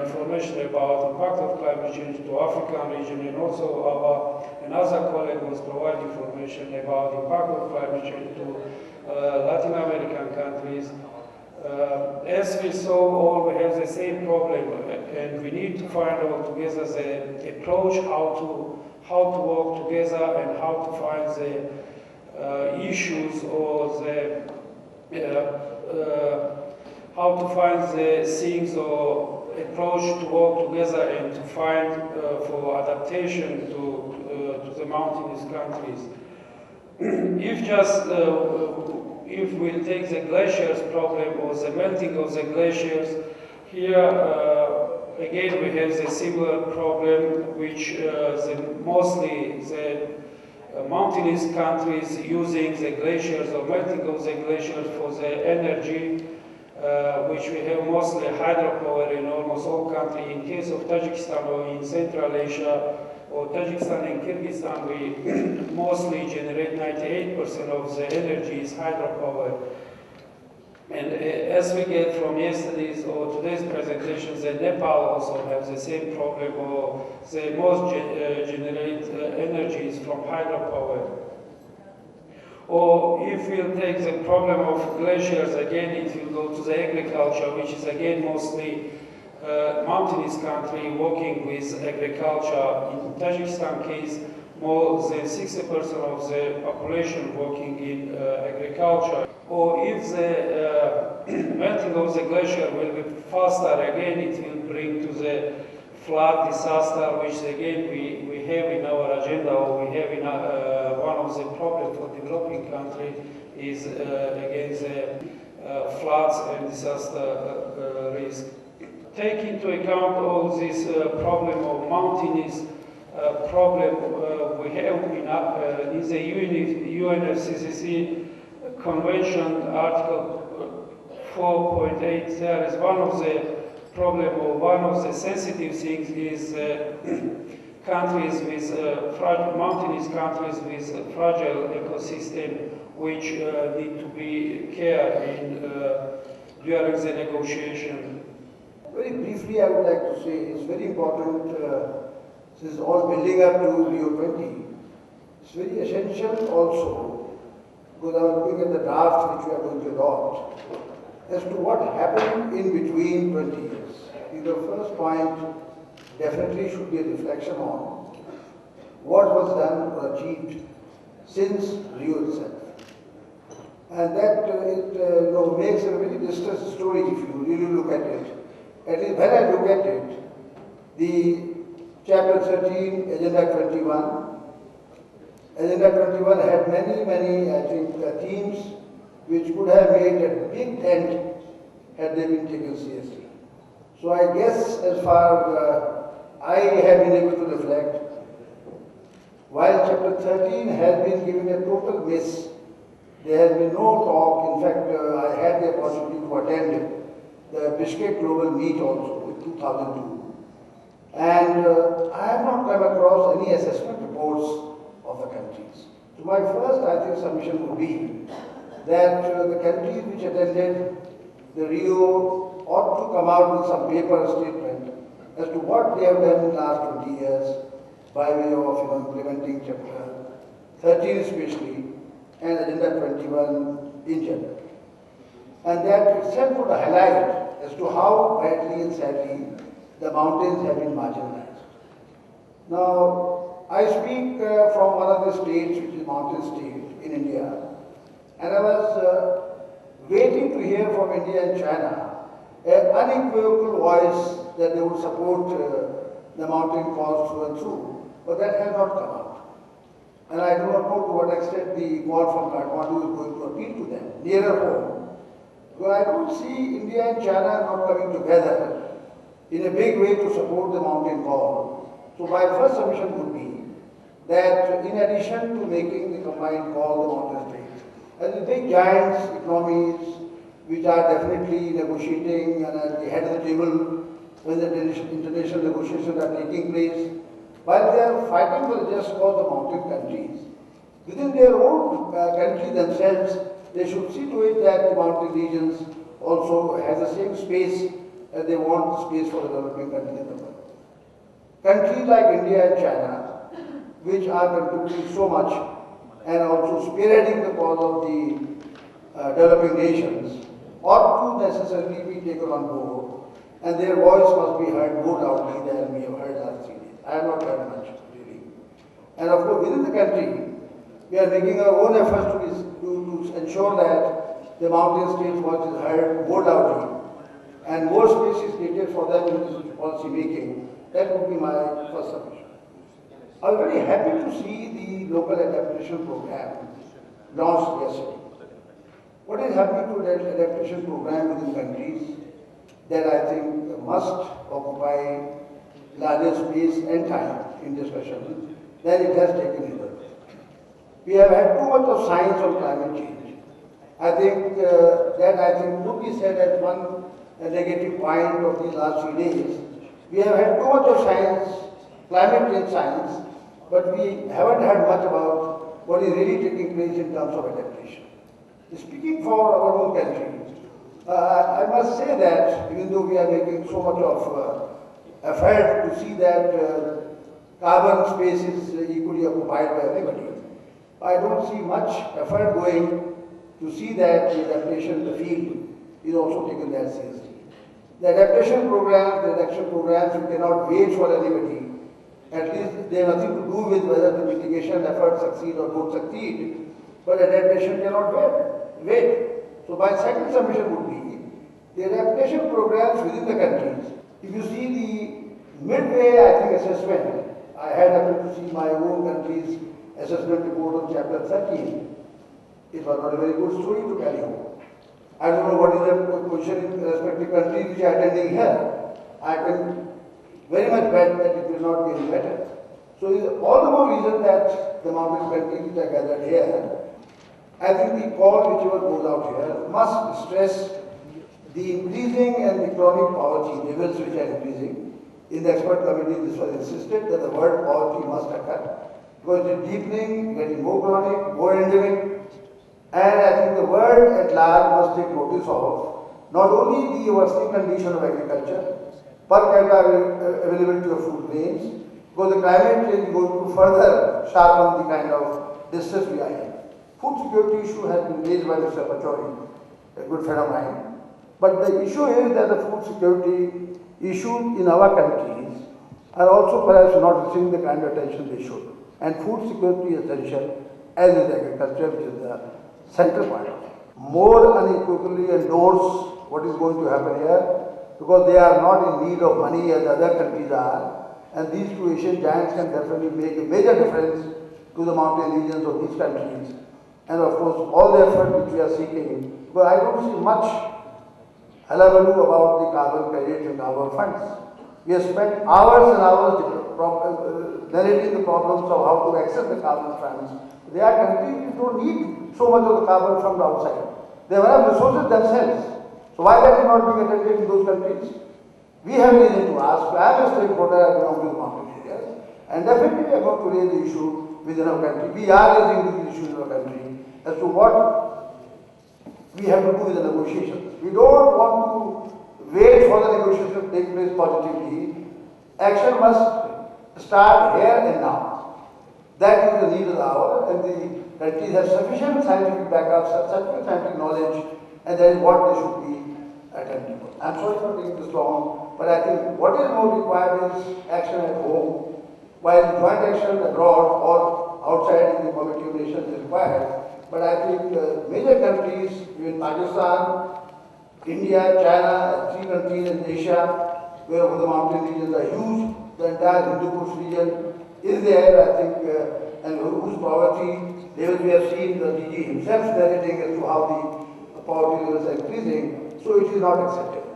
information about impact of climate change to African region, and also another colleague was provide information about impact of climate change to Latin American countries. As we saw, all we have the same problem, and we need to find out together the approach how to work together and how to find the issues or how to find the things or approach to work together and to find for adaptation to the mountainous countries. If we'll take the glaciers problem or the melting of the glaciers, here again we have the similar problem, which mostly the mountainous countries using the glaciers or melting of the glaciers for the energy, which we have mostly hydropower in almost all countries. In case of Tajikistan or in Central Asia, or Tajikistan and Kyrgyzstan, we mostly generate 98% of the energy is hydropower. And as we get from yesterday's or today's presentations, that Nepal also has the same problem, or the most generate energy is from hydropower. Or if we'll take the problem of glaciers, again it will go to the agriculture, which is again mostly mountainous country working with agriculture. In Tajikistan case, more than 60% of the population working in agriculture. Or if the melting of the glacier will be faster, again it will bring to the flood disaster, which again we have in our agenda, or we have in one of the problems for developing country is again the floods and disaster risk. Take into account all this problem of mountainous problem we have in the UNFCCC Convention Article 4.8. There is one of the problem, or one of the sensitive things is countries with mountainous countries with fragile ecosystem, which need to be cared during the negotiation. Very briefly, I would like to say it's very important, since all building up to Rio 20, it's very essential also, because I was looking at the draft which we are going to adopt, as to what happened in between 20 years. The first point definitely should be a reflection on what was done or achieved since Rio itself. And that makes a very distressing story if you really look at it. At least when I look at it, the Chapter 13, Agenda 21. Agenda 21 had many, I think, themes which could have made a big dent had they been taken seriously. So I guess as far as I have been able to reflect, while Chapter 13 has been given a total miss, there has been no talk. In fact, I had the opportunity to attend the Bishkek Global Meet also in 2002. And I have not come across any assessment reports of the countries. So my first, I think, submission would be that the countries which attended the Rio ought to come out with some paper statement as to what they have done in the last 20 years by way of implementing Chapter 13 especially and Agenda 21 in general. And that itself would highlight as to how badly and sadly the mountains have been marginalized. Now, I speak from one of the states, which is mountain state in India, and I was waiting to hear from India and China an unequivocal voice that they would support the mountain cause through and through, but that has not come out. And I do not know to what extent the call from Kathmandu is going to appeal to them, nearer home. Because I don't see India and China not coming together in a big way to support the mountain call. So my first submission would be that in addition to making the combined call the mountain states, as the big giants, economies, which are definitely negotiating and at the head of the table when the international negotiations are taking place, while they are fighting for the just cause of mountain countries, within their own country themselves, they should see to it that the mountain regions also has the same space as they want space for the developing countries in the world. Countries like India and China, which are contributing so much and also spearheading the cause of the developing nations, ought to necessarily be taken on board, and their voice must be heard more loudly than we have heard last 3 days. I have not heard much, really. And of course, within the country, we are making our own efforts to ensure that the mountain states' voice is heard more loudly and more space is created for them in this policy making. That would be my first submission. I was very happy to see the local adaptation program launched yesterday. What is happening to that adaptation program within countries that I think must occupy larger space and time in discussion than it has taken hitherto. We have had too much of science on climate change. I think that would be said as one negative point of these last few days. We have had too much of science, climate change science, but we haven't heard much about what is really taking place in terms of adaptation. Speaking for our own country, I must say that even though we are making so much of effort to see that carbon space is equally occupied by everybody, I don't see much effort going to see that the adaptation, the field, is also taken that seriously. The adaptation programs, the action programs, we cannot wait for anybody. At least they have nothing to do with whether the mitigation efforts succeed or don't succeed. But adaptation cannot wait. So my second submission would be the adaptation programs within the countries. If you see the midway, I think, assessment, I had happened to see my own country's assessment report on Chapter 13. It was not a very good story to carry home. I don't know what is the position in respective countries which are attending here. I can very much bet that it will not be any better. So it is all the more reason that the mountain countries which are gathered here, I think the call whichever goes out here must stress the increasing and the chronic poverty levels which are increasing. In the expert committee, this was insisted that the word poverty must occur because it is deepening, getting more chronic, more endemic. And I think the world at large must take notice of not only the worsening condition of agriculture, per capita availability of food grains, because the climate change is going to further sharpen the kind of distress we are in. Food security issue has been raised by Mr. Pachori, a good friend of mine. But the issue is that the food security issues in our countries are also perhaps not receiving the kind of attention they should. And food security is essential, as is agriculture, which is the central point of it. more unequivocally endorse what is going to happen here, because they are not in need of money as other countries are, and these two Asian giants can definitely make a major difference to the mountain regions of these countries. And of course, all the effort which we are seeking, but I don't see much hullabaloo about the carbon credits and carbon funds. We have spent hours and hours narrating the problems of how to access the carbon funds. They are countries which don't need so much of the carbon from the outside. They have resources themselves. So why that is not being attended in those countries? We have reason to ask. I am a stakeholder, I belong to the mountain areas, and definitely we are going to raise the issue within our country. We are raising the issue in our country as to what we have to do with the negotiations. We don't want to wait for the negotiations to take place positively. Action must start here and now. That is the need of the hour, and the countries have sufficient scientific backup, sufficient scientific knowledge, and that is what they should be attempting. I'm sorry for taking this long, but I think what is more required is action at home, while joint action abroad or outside in the community of nations is required. But I think major countries, even Pakistan, India, China, three countries in Asia, where the mountain regions are huge, the entire Hindu Kush region is there, I think, and whose poverty levels we have seen the DG himself narrating as to how the poverty levels are increasing, so it is not acceptable.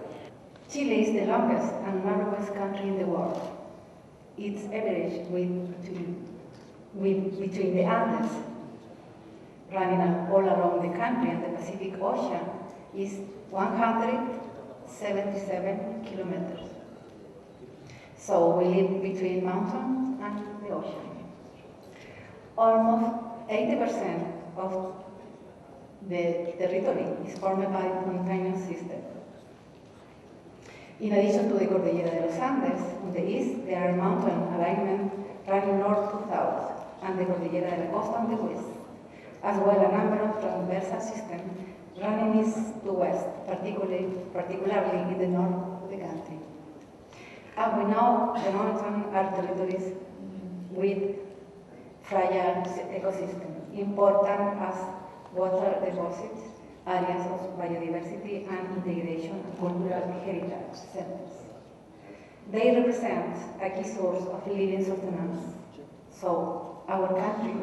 Chile is the longest and narrowest country in the world. Its average width between the Andes, running all around the country and the Pacific Ocean, is 177 kilometers. So we live between mountains and the ocean. Almost 80% of the territory is formed by mountainous systems. In addition to the Cordillera de los Andes, on the east there are mountain alignments running north to south, and the Cordillera de la Costa on the west, as well a number of transversal systems running east to west, particularly in the north of the country. And we know the mountains are territories with fragile ecosystems, important as water deposits, areas of biodiversity and integration and cultural heritage centers. They represent a key source of living sustenance. So our country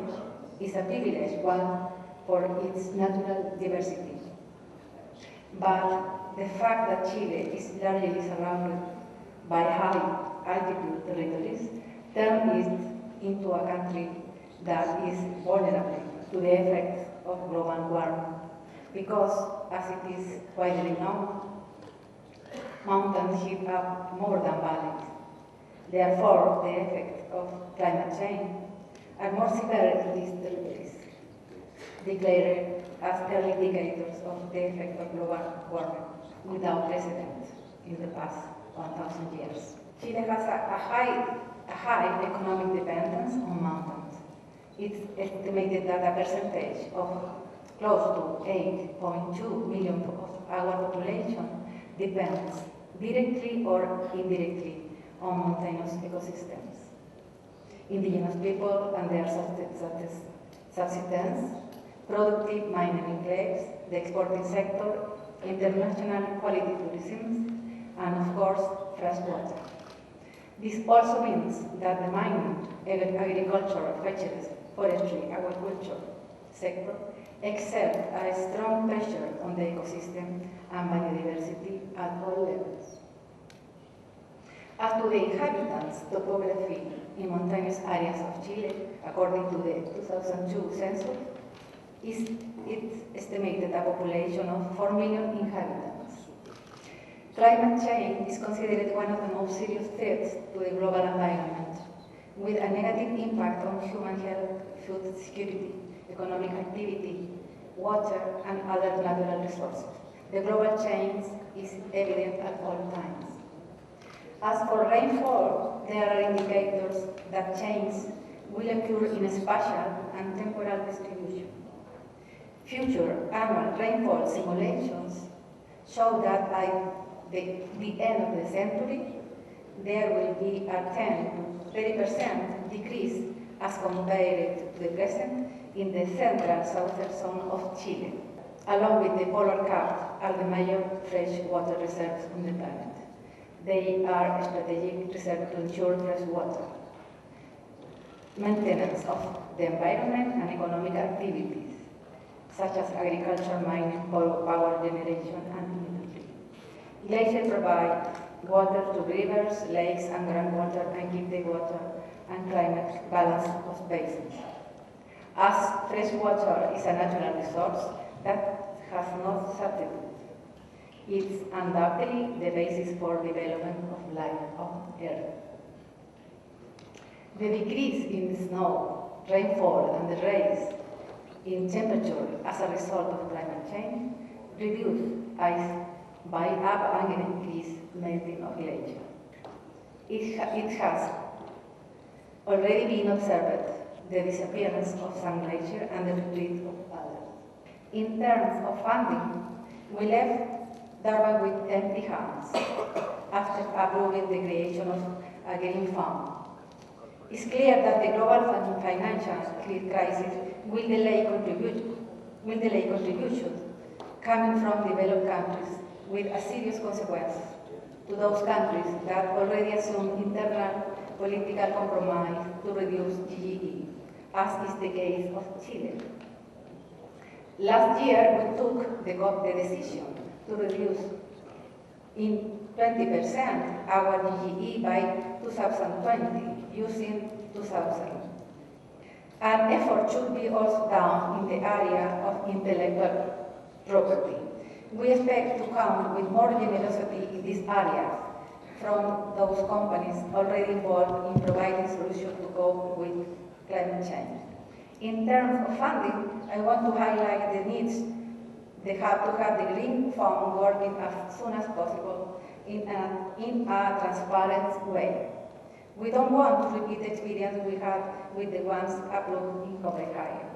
is a privileged one for its natural diversity. But the fact that Chile is largely surrounded by high altitude territories turns it into a country that is vulnerable to the effects of global warming, because, as it is widely known, mountains heat up more than valleys. Therefore, the effects of climate change are more severe in these territories, declared as early indicators of the effect of global warming without precedent in the past 1,000 years. Chile has a high economic dependence on mountains. It's estimated that a percentage of close to 8.2 million of our population depends directly or indirectly on mountainous ecosystems. Indigenous people and their subsistence, productive mining enclaves, the exporting sector, international quality tourism, and of course, fresh water. This also means that the mining, agriculture, fisheries, forestry, agriculture sector exert a strong pressure on the ecosystem and biodiversity at all levels. As to the inhabitants' topography in mountainous areas of Chile, according to the 2002 census, it's estimated a population of 4 million inhabitants. Climate change is considered one of the most serious threats to the global environment, with a negative impact on human health, food security, economic activity, water, and other natural resources. The global change is evident at all times. As for rainfall, there are indicators that change will occur in spatial and temporal distribution. Future annual rainfall simulations show that by the end of the century, there will be a 10 to 30% decrease as compared to the present in the central southern zone of Chile. along with the polar caps, are the major freshwater reserves on the planet. They are a strategic reserve to ensure fresh water, maintenance of the environment, and economic activities, such as agriculture, mining, power generation, and industry. Glaciers provide water to rivers, lakes, and groundwater, and keep the water and climate balance of basins. As fresh water is a natural resource that has no substitute, it's undoubtedly the basis for development of life on Earth. The decrease in the snow, rainfall, and the rise in temperature as a result of climate change reduce ice by up and increase melting of glaciers. It has already been observed the disappearance of some glaciers and the retreat of others. In terms of funding, we left Durban with empty hands after approving the creation of a green fund. It's clear that the global financial crisis will delay contributions coming from developed countries with a serious consequence to those countries that already assume internal political compromise to reduce GDP, as is the case of Chile. Last year, we took the decision to reduce in 20% our GDP by 2020, using 2000. An effort should be also done in the area of intellectual property. We expect to count with more generosity in this area from those companies already involved in providing solutions to cope with climate change. In terms of funding, I want to highlight the needs to have the Green Fund working as soon as possible in a transparent way. We don't want to repeat the experience we had with the ones approved in Copenhagen.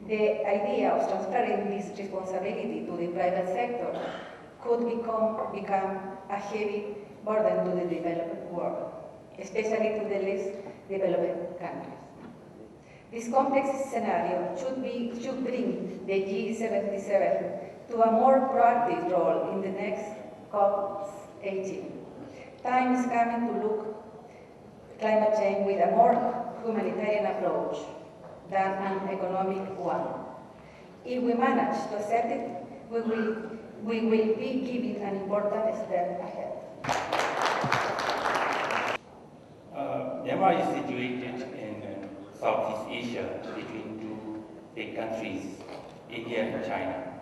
The idea of transferring this responsibility to the private sector could become a heavy burden to the developed world, especially to the least developed countries. This complex scenario should bring the G77 to a more proactive role in the next COP18. Time is coming to look climate change with a more humanitarian approach than an economic one. If we manage to accept it, we will be giving an important step ahead. Myanmar is situated in Southeast Asia between two big countries, India and China.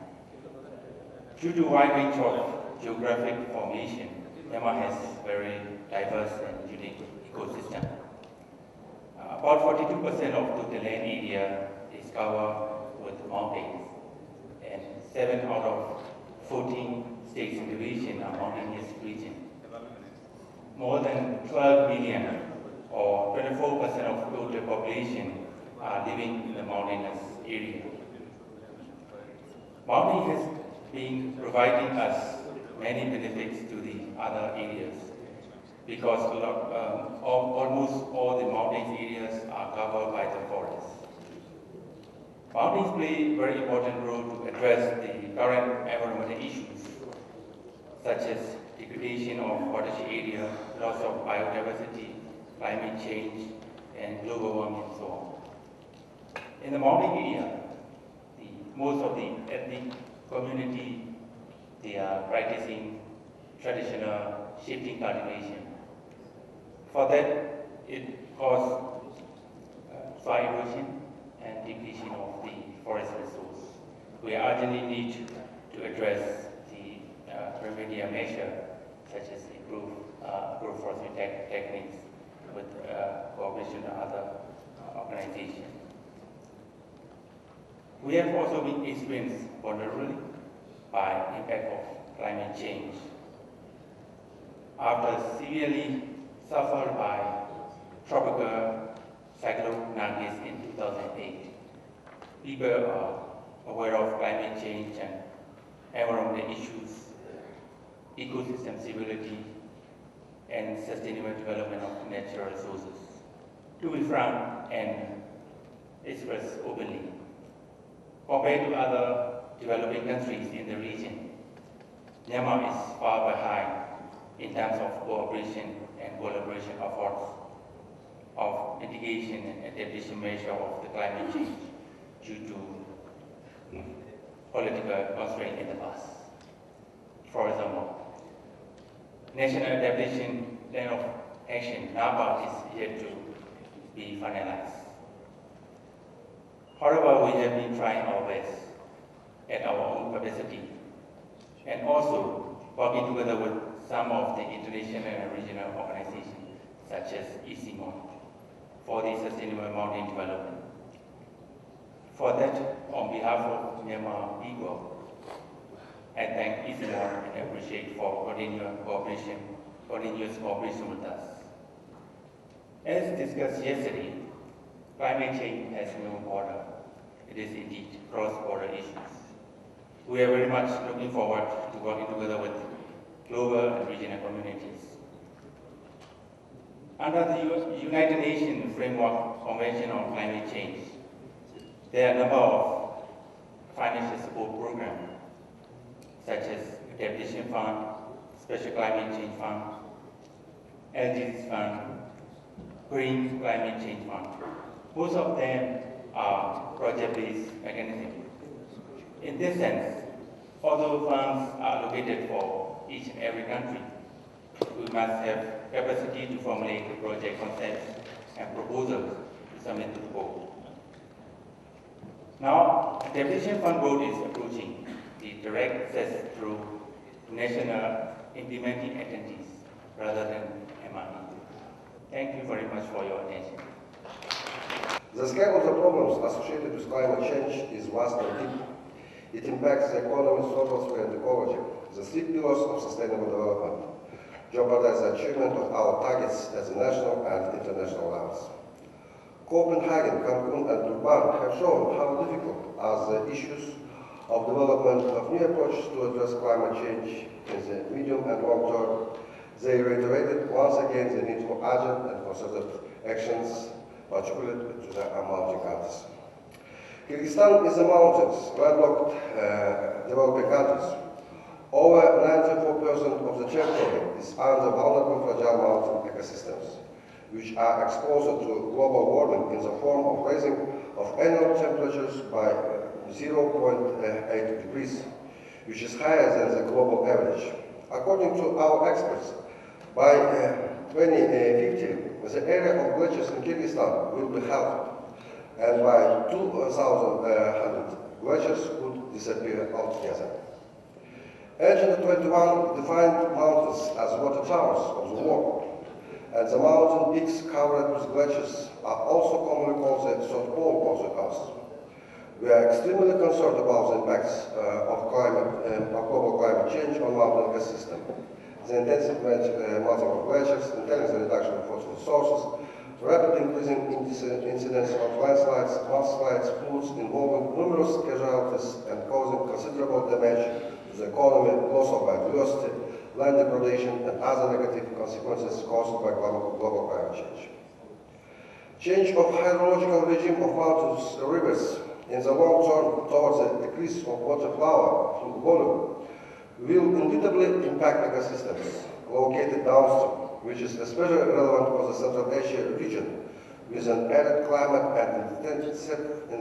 Due to a wide range of geographic formation, Myanmar has very diverse and unique ecosystem. About 42% of total land area is covered with mountains, and 7 out of 14 states in the region are mountainous region. More than 12 million, or 24% of total population, are living in the mountainous area. Mountain has been providing us many benefits to the other areas, because almost all the mountain areas are covered by the forest. Mountains play a very important role to address the current environmental issues, such as degradation of watershed area, loss of biodiversity, climate change, and global warming and so on. In the mountain area, most of the ethnic community, they are practicing traditional shifting cultivation. For that, it causes soil erosion and depletion of the forest resource. We urgently need to address the remedial measure, such as improved agroforestry techniques with cooperation with other organizations. We have also been experienced vulnerably by impact of climate change. After severely suffered by tropical cyclone Nargis in 2008, people are aware of climate change and environmental issues, ecosystem stability, and sustainable development of natural resources to be frank and express openly. Compared to other developing countries in the region, Myanmar is far behind in terms of cooperation and collaboration efforts of mitigation and adaptation measure of the climate change due to political constraints in the past. For example, National Adaptation Plan of Action, NAPA, is yet to be finalized. However, we have been trying our best at our own capacity and also working together with some of the international and regional organizations such as ICMON for the sustainable mountain development. For that, on behalf of Myanmar people, I thank ICMON and appreciate for continuous cooperation with us. As discussed yesterday, climate change has no border. It is indeed cross-border issues. We are very much looking forward to working together with global and regional communities. Under the United Nations Framework Convention on Climate Change, there are a number of financial support programs, such as Adaptation Fund, Special Climate Change Fund, LGS Fund, Green Climate Change Fund. Most of them are project-based mechanisms. In this sense, although funds are allocated for each and every country, we must have capacity to formulate project concepts and proposals to submit to the board. Now, Adaptation Fund Board is approaching the direct access through national implementing entities rather than MRE. Thank you very much for your attention. The scale of the problems associated with climate change is vast and deep. It impacts the economy, social sphere, and ecology. The three pillars of sustainable development jeopardize the achievement of our targets at the national and international levels. Copenhagen, Cancun, and Durban have shown how difficult are the issues of development of new approaches to address climate change in the medium and long term. They reiterated once again the need for urgent and concerted actions, particularly to the mountain countries. Kyrgyzstan is a mountains, landlocked developing countries. Over 94% of the territory is under vulnerable fragile mountain ecosystems, which are exposed to global warming in the form of raising of annual temperatures by 0.8 degrees, which is higher than the global average. According to our experts, by 2050, the area of glaciers in Kyrgyzstan will be halved, and by 2100, glaciers would disappear altogether. Agenda 21 defined mountains as water towers of the world, and the mountain peaks covered with glaciers are also commonly called the South Pole of the Earth. We are extremely concerned about the impacts of global climate change on mountain ecosystem. The intensive melting of glaciers, entails the reduction of fossil resources, rapid increasing incidence of landslides, mudslides, floods involving numerous casualties and causing considerable damage to the economy, loss of biodiversity, land degradation, and other negative consequences caused by global climate change. Change of hydrological regime of mountains, rivers, in the long term towards a decrease of water volume will inevitably impact ecosystems located downstream, which is especially relevant for the Central Asia region, with an arid climate and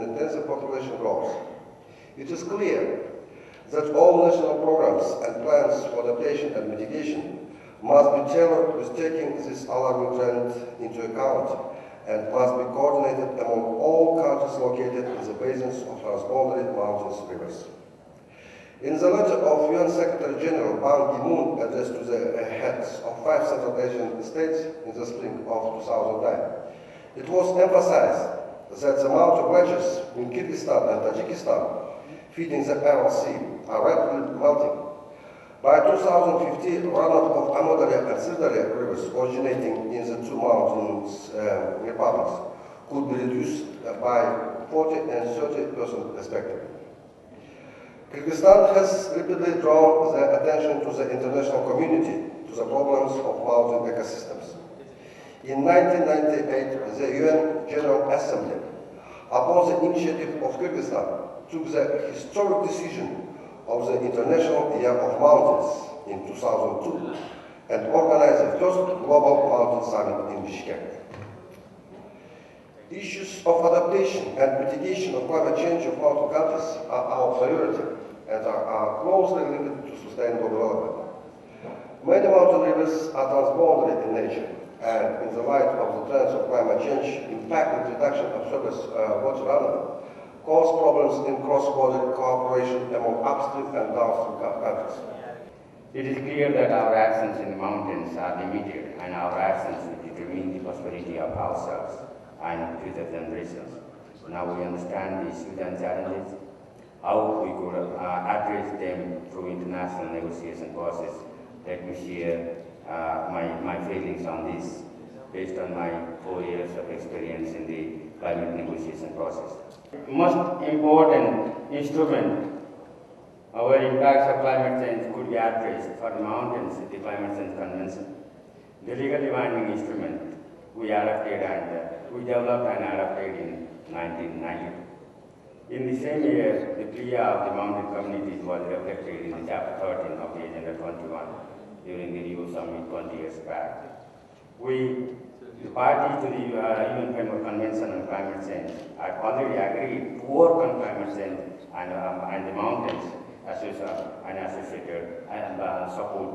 intensive population growth. It is clear that all national programs and plans for adaptation and mitigation must be tailored with taking this alarming trend into account and must be coordinated among all countries located in the basins of transboundary mountains rivers. In the letter of UN Secretary General Ban Ki-moon addressed to the heads of 5 Central Asian states in the spring of 2009, it was emphasized that the mountain glaciers in Kyrgyzstan and Tajikistan feeding the Aral Sea are rapidly melting. By 2050, runoff of Amudarya and Sirdarya rivers originating in the two mountains republics could be reduced by 40 and 30% respectively. Kyrgyzstan has repeatedly drawn the attention to the international community to the problems of mountain ecosystems. In 1998, the UN General Assembly, upon the initiative of Kyrgyzstan, took the historic decision of the International Year of Mountains in 2002 and organized the first Global Mountain Summit in Bishkek. Issues of adaptation and mitigation of climate change of mountain countries are our priority and are closely linked to sustainable development. Many mountain rivers are transboundary in nature, and in the light of the trends of climate change, impact and reduction of surface water runoff cause problems in cross-border cooperation among upstream and downstream countries. It is clear that our actions in the mountains are limited, and our actions will determine the prosperity of ourselves and future generations. Now we understand the issues and challenges, how we could address them through international negotiation process. Let me share my feelings on this based on my 4 years of experience in the climate negotiation process. Most important instrument where impacts of climate change could be addressed for the mountains is the Climate Change Convention. The legally binding instrument we adopted and we developed and adopted in 1990. In the same year, the plea of the mountain communities was reflected in the Chapter 13 of the Agenda 21 during the Rio Summit 20 years back. The parties to the UN Framework Convention on Climate Change had already agreed to work on climate change and the mountains and associated support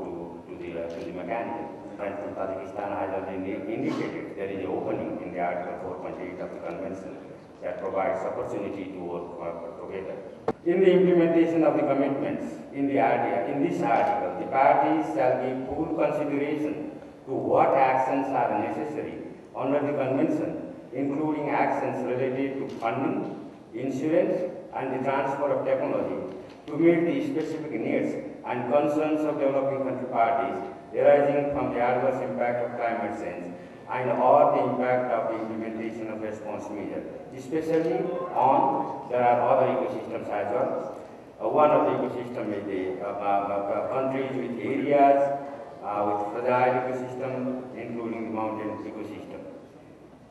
to the mechanism. For instance, Tajikistan has already indicated there is an opening in the Article 4.8 of the Convention that provides opportunity to work together. In the implementation of the commitments in this article, the parties shall give full consideration to what actions are necessary under the Convention, including actions related to funding, insurance, and the transfer of technology to meet the specific needs and concerns of developing country parties arising from the adverse impact of climate change and or the impact of the implementation of response measures, especially on there are other ecosystems as well. One of the ecosystems is the countries with areas with fragile ecosystem, including the mountain ecosystem.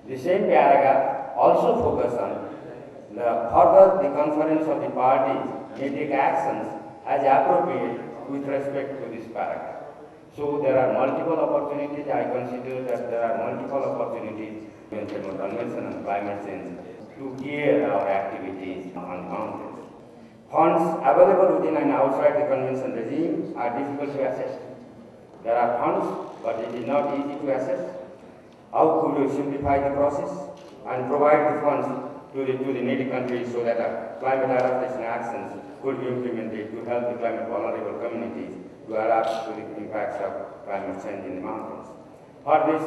The same paragraph also focuses on the conference of the parties may take actions as appropriate with respect to this paragraph. So there are multiple opportunities. I consider that there are multiple opportunities in the Convention on Climate Change to gear our activities on mountains. Funds available within and outside the Convention regime are difficult to assess. There are funds, but it is not easy to assess. How could we simplify the process and provide the funds to the needy countries so that climate adaptation actions could be implemented to help the climate vulnerable communities to adapt to the impacts of climate change in the mountains. For this,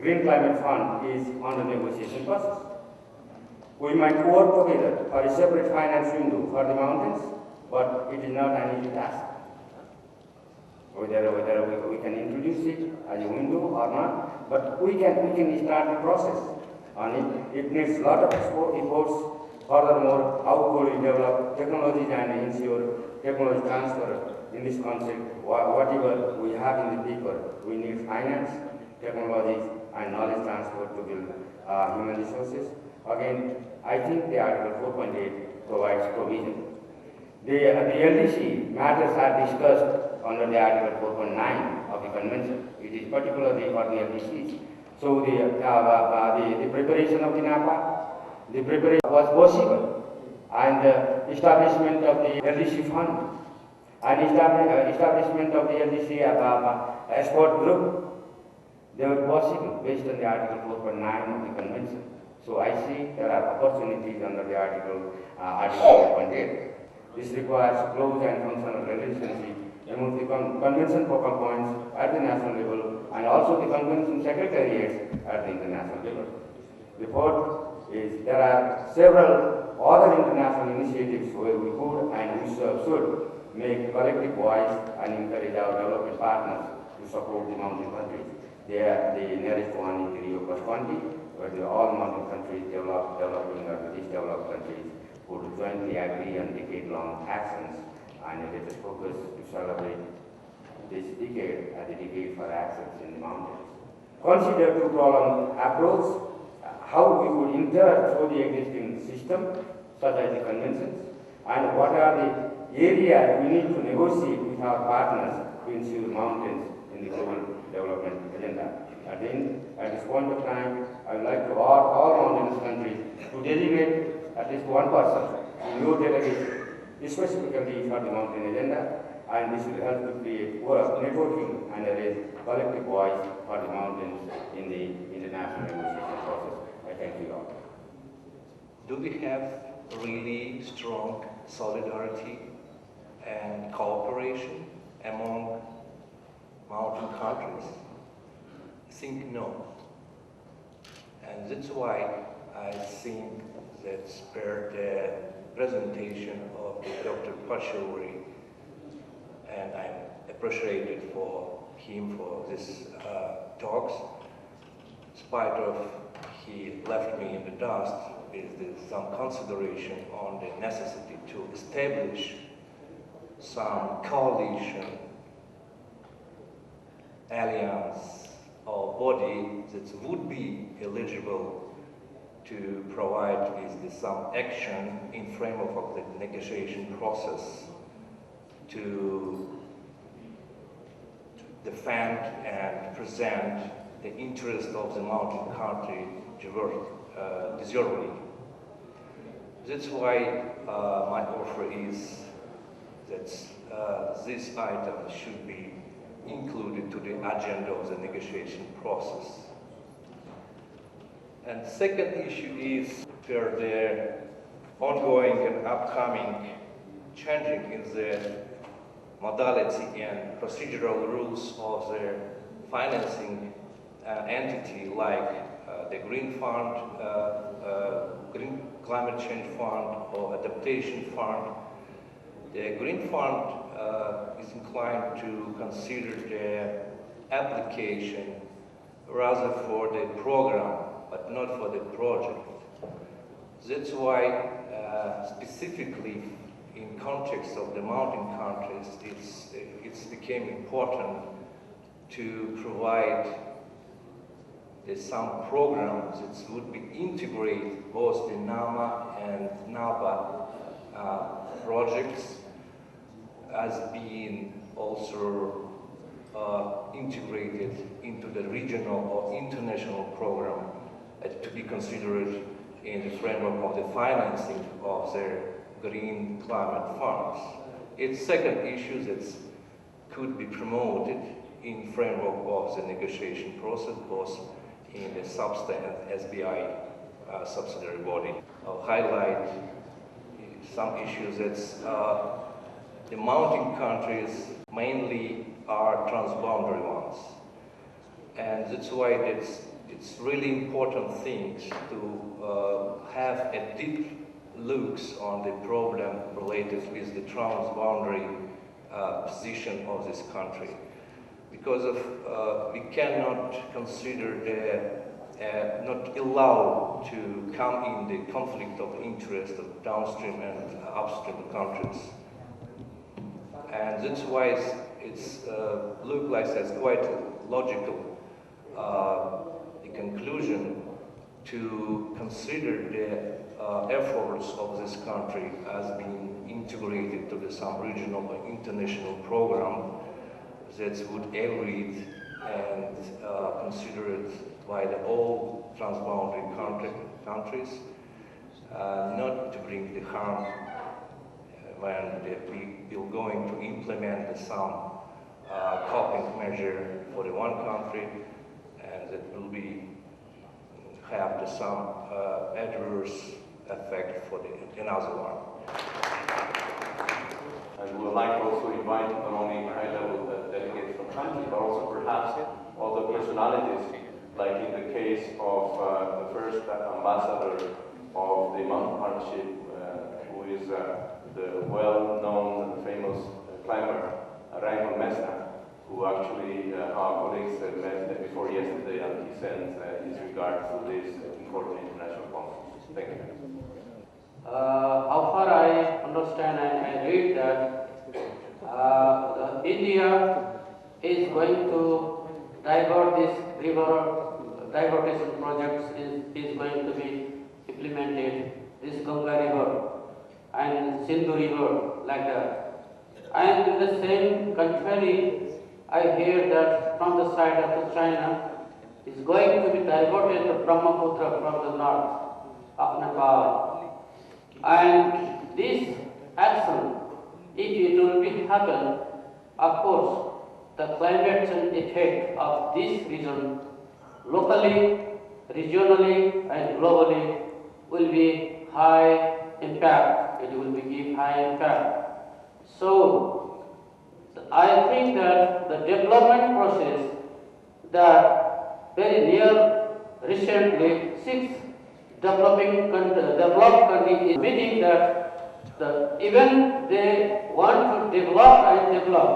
Green Climate Fund is on the negotiation process. We might work together for a separate finance window for the mountains, but it is not an easy task. Whether we can introduce it as a window or not, but we can start the process on it. It needs a lot of efforts. Furthermore, how could we develop technologies and ensure technology transfer in this concept? Whatever we have in the paper, we need finance, technologies, and knowledge transfer to build human resources. Again, I think the Article 4.8 provides provision. The LDC matters are discussed under the Article 4.9 of the Convention. It is particularly for the LDCs. So the preparation of the NAPA, the preparation was possible, and the establishment of the LDC fund, and establishment of the LDC export group, they were possible based on the Article 4.9 of the Convention. So I see there are opportunities under the Article 4.8. This requires close and functional relationship among the Convention focal points at the national level and also the Convention secretariats at the international level. The fourth is there are several other international initiatives where we could and we should make collective voice and encourage our development partners to support the mountain countries. They are the nearest one is the Rio +20, where all mountain countries developing or least developed countries would jointly agree on decade-long actions, and let us focus to celebrate this decade as a decade for actions in the mountains. Consider two-pronged approach, how we could enter through the existing system, such as the conventions, and what are the areas we need to negotiate with our partners to ensure mountains in the global development agenda. And then, at this point of time, I would like to urge all mountainous countries to designate at least one person in your delegation, specifically for the mountain agenda, and this will help to create networking and raise collective voice for the mountains in the international negotiation process. I thank you all. Do we have really strong solidarity and cooperation among mountain countries? I think no. And that's why I think that spared the presentation of Dr. Pashuri, and I'm appreciated for him for this talks, in spite of he left me in the dust with some consideration on the necessity to establish some coalition, alliance, or body that would be eligible to provide with some action in framework of the negotiation process to defend and present the interest of the mountain country deservedly. That's why my offer is that this item should be included to the agenda of the negotiation process. And the second issue is for the ongoing and upcoming changing in the modality and procedural rules of the financing entity like the Green Fund, Green Climate Change Fund or Adaptation Fund. The Green Fund is inclined to consider the application rather for the program, but not for the project. That's why specifically in context of the mountain countries, it's became important to provide some programs that would be integrate both the NAMA and NABA projects as being also integrated into the regional or international program to be considered in the framework of the financing of the green climate funds. It's second issue that could be promoted in framework of the negotiation process, both in the SUBSTA and SBI subsidiary body. I'll highlight some issues that the mountain countries mainly are transboundary ones. And that's why it's really important things to have a deep looks on the problem related with the transboundary position of this country. Because of we cannot consider not allow to come in the conflict of interest of downstream and upstream countries. And that's why it's look like it's quite logical the conclusion to consider the efforts of this country as being integrated to some regional or international program that would aid and considered by the all transboundary countries, not to bring the harm when we are going to implement some coping measure for the one country, and that will be have some adverse effect for the another one. And we would like to also invite not only high-level delegates from countries, but also perhaps other personalities, like in the case of the first ambassador of the Mountain Partnership, who is the well-known and famous climber, Raymond Messner, who actually our colleagues met before yesterday, and he sent his regards to this important international conference. Thank you. How far I understand and I read that India is going to divert this river divertation projects is going to be implemented, this Ganga river. And Sindhu River, like that. And in the same contrary, I hear that from the side of the China is going to be diverted to Brahmaputra from the north of Nepal. And this action, if it will be happen, of course, the climate change effect of this region, locally, regionally, and globally, will be high impact. It will be give high impact. So, I think that the development process that very near recently 6 developed countries is meeting that even they want to develop and develop.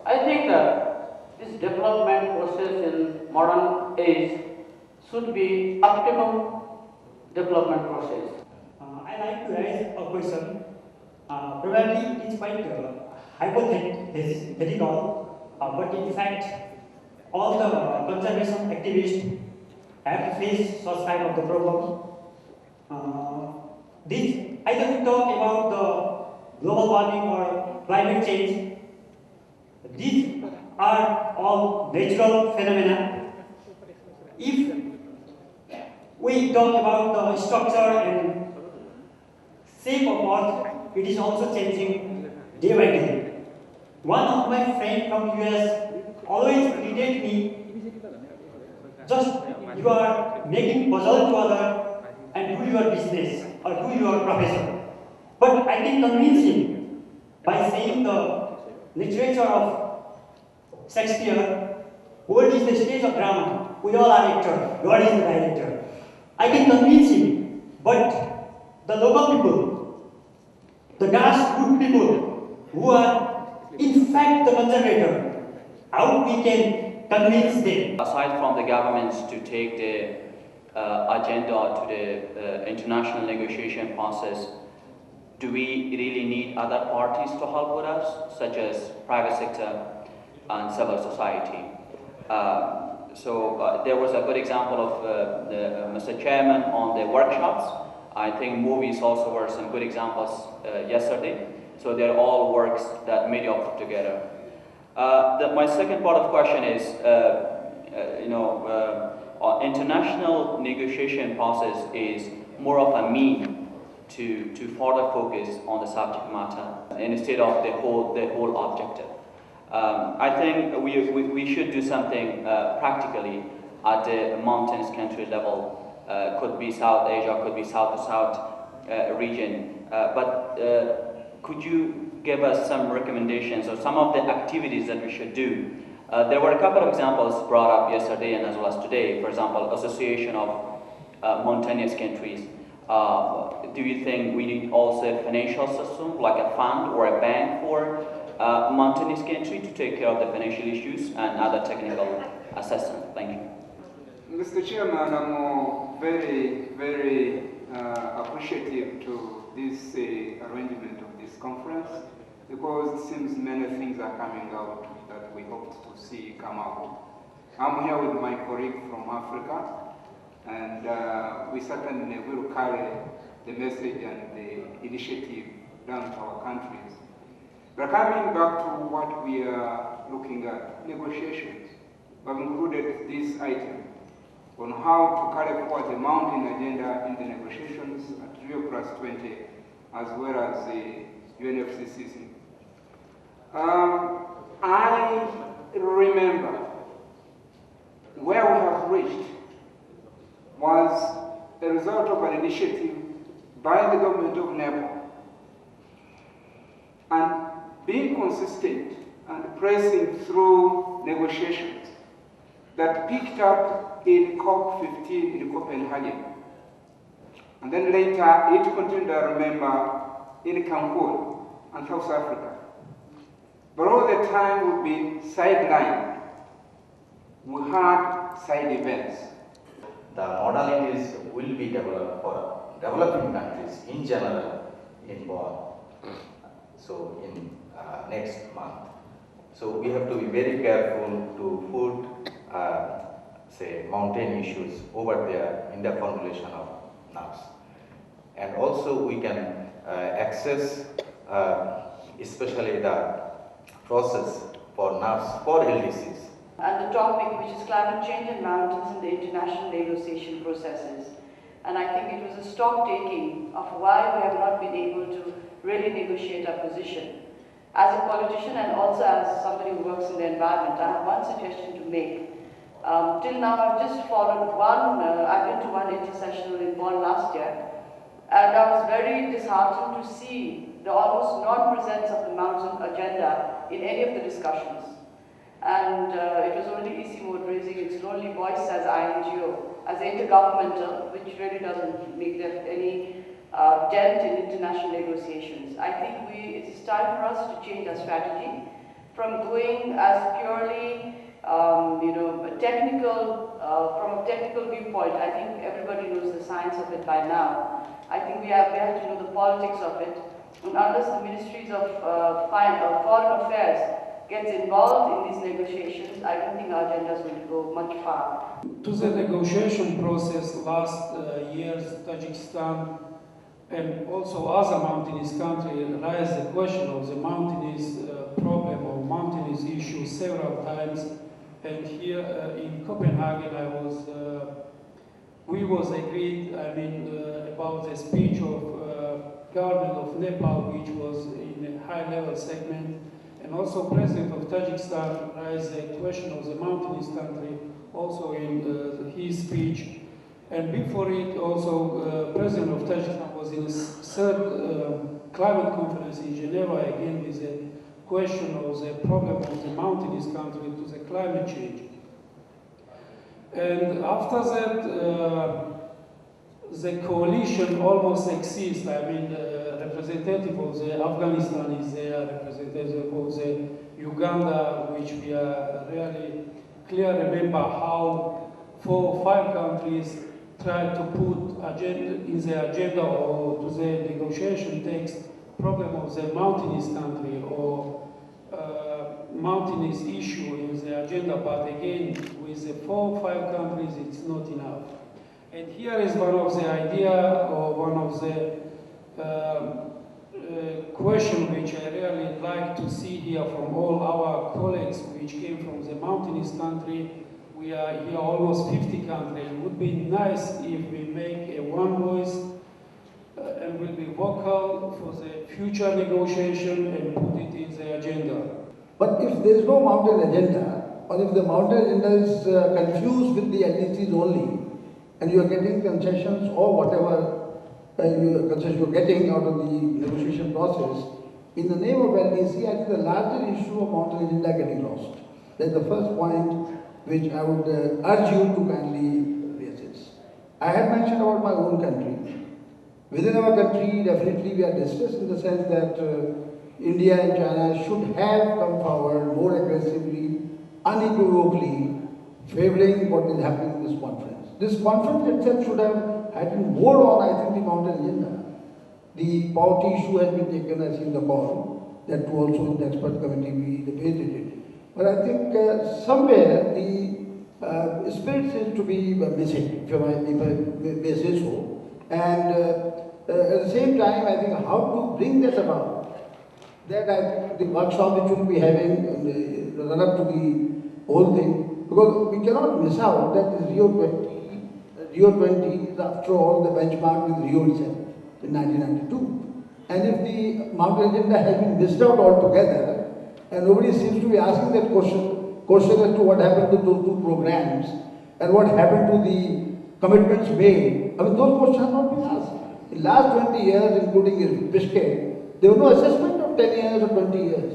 I think that this development process in modern age should be optimum development process. I like to raise a question. Probably it is quite hypothetical, but in fact, all the conservation activists have faced such kind of the problem. Either we talk about the global warming or climate change, these are all natural phenomena. If we talk about the structure and shape of Earth, it is also changing day by day. One of my friends from US always greeted me, just you are making puzzle to other and do your business or do your profession. But I can convince him by saying the literature of Shakespeare, world is the stage of drama, we all are actors, God is the director. I can convince him, but the local people, the grassroots people who are in fact the conservator, how we can convince them? Aside from the governments to take the agenda to the international negotiation process, do we really need other parties to help with us, such as private sector and civil society? There was a good example of Mr. Chairman on the workshops. I think movies also were some good examples yesterday. So they're all works that media put together. My second part of question is, international negotiation process is more of a mean to further focus on the subject matter instead of the whole objective. I think we should do something practically at the mountainous country level. Could be South Asia, could be South to South region. Could you give us some recommendations or some of the activities that we should do? There were a couple of examples brought up yesterday and as well as today. For example, association of mountainous countries. Do you think we need also a financial system, like a fund or a bank for mountainous country to take care of the financial issues and other technical assistance? Thank you. Mr. Chairman, I'm very appreciative to this arrangement of this conference, because it seems many things are coming out that we hoped to see come out. I'm here with my colleague from Africa, and we certainly will carry the message and the initiative down to our countries. But coming back to what we are looking at, negotiations, we've included this item on how to carry forward the mountain agenda in the negotiations at Rio+20, as well as the UNFCCC. I remember where we have reached was a result of an initiative by the government of Nepal, and being consistent and pressing through negotiations that picked up in COP15 in Copenhagen. And then later it continued, I remember, in Cancun and South Africa. But all the time we've been sidelined. We had side events. The modalities will be developed for developing countries in general in Bonn, so in next month. So we have to be very careful to put, say, mountain issues over there in the formulation of NAPs. And also we can access especially the process for nurse for LDCs. And the topic, which is climate change and mountains in the international negotiation processes. And I think it was a stock taking of why we have not been able to really negotiate our position. As a politician and also as somebody who works in the environment, I have one suggestion to make. Till now, I've just followed I've been to one intersessional in Bonn last year, and I was very disheartened to see the almost non-presence of the mountain agenda in any of the discussions. And it was only EC Mode raising its lonely voice as INGO, as intergovernmental, which really doesn't make any dent in international negotiations. I think it is time for us to change our strategy from going as purely, from a technical viewpoint. I think everybody knows the science of it by now. I think we have to know the politics of it. And unless the ministries of foreign affairs gets involved in these negotiations, I don't think our agenda is going to go much far. To the negotiation process last years, Tajikistan and also other mountainous countries raised the question of the mountainous problem or mountainous issue several times. And here in Copenhagen, we was agreed, about the speech of government of Nepal, which was in a high-level segment. And also President of Tajikistan raised the question of the mountainous country also in his speech. And before it also, President of Tajikistan was in his third climate conference in Geneva again with the question of the problem of the mountainous country to the climate change. And after that, the coalition almost exists. Representative of the Afghanistan is there, representative of the Uganda, which we are really clear. Remember how 4 or 5 countries tried to put in the agenda or to the negotiation text problem of the mountainous country or mountainous issue in the agenda, but again, with the 4 or 5 countries, it's not enough. And here is one of the idea or one of the question which I really like to see here from all our colleagues which came from the mountainous country. We are here almost 50 countries. It would be nice if we make a one voice and will be vocal for the future negotiation and put it in the agenda. But if there is no mountain agenda, or if the mountain agenda is confused with the LDCs only, and you are getting concessions or whatever concessions you are getting out of the negotiation process, in the name of LDC, I think the larger issue of mountain agenda getting lost. That's the first point which I would urge you to kindly reassess. I had mentioned about my own country. Within our country, definitely we are distressed in the sense that India and China should have come forward more aggressively, unequivocally, favoring what is happening in this conference. This conference itself should have had more on, I think, the mountain agenda. The poverty issue has been taken as in the call, that too also in the expert committee we debated it. But I think somewhere the spirit seems to be missing, if I may say so. And at the same time, I think how to bring that about. That I think the workshop which we will be having in the run-up to the whole thing, because we cannot miss out that Rio 20 is after all the benchmark with Rio itself in 1992. And if the mountain agenda has been missed out altogether, and nobody seems to be asking that question as to what happened to those 2 programs and what happened to the commitments made, those questions have not been asked. In the last 20 years, including in Bishkek, there was no assessment of 10 years or 20 years.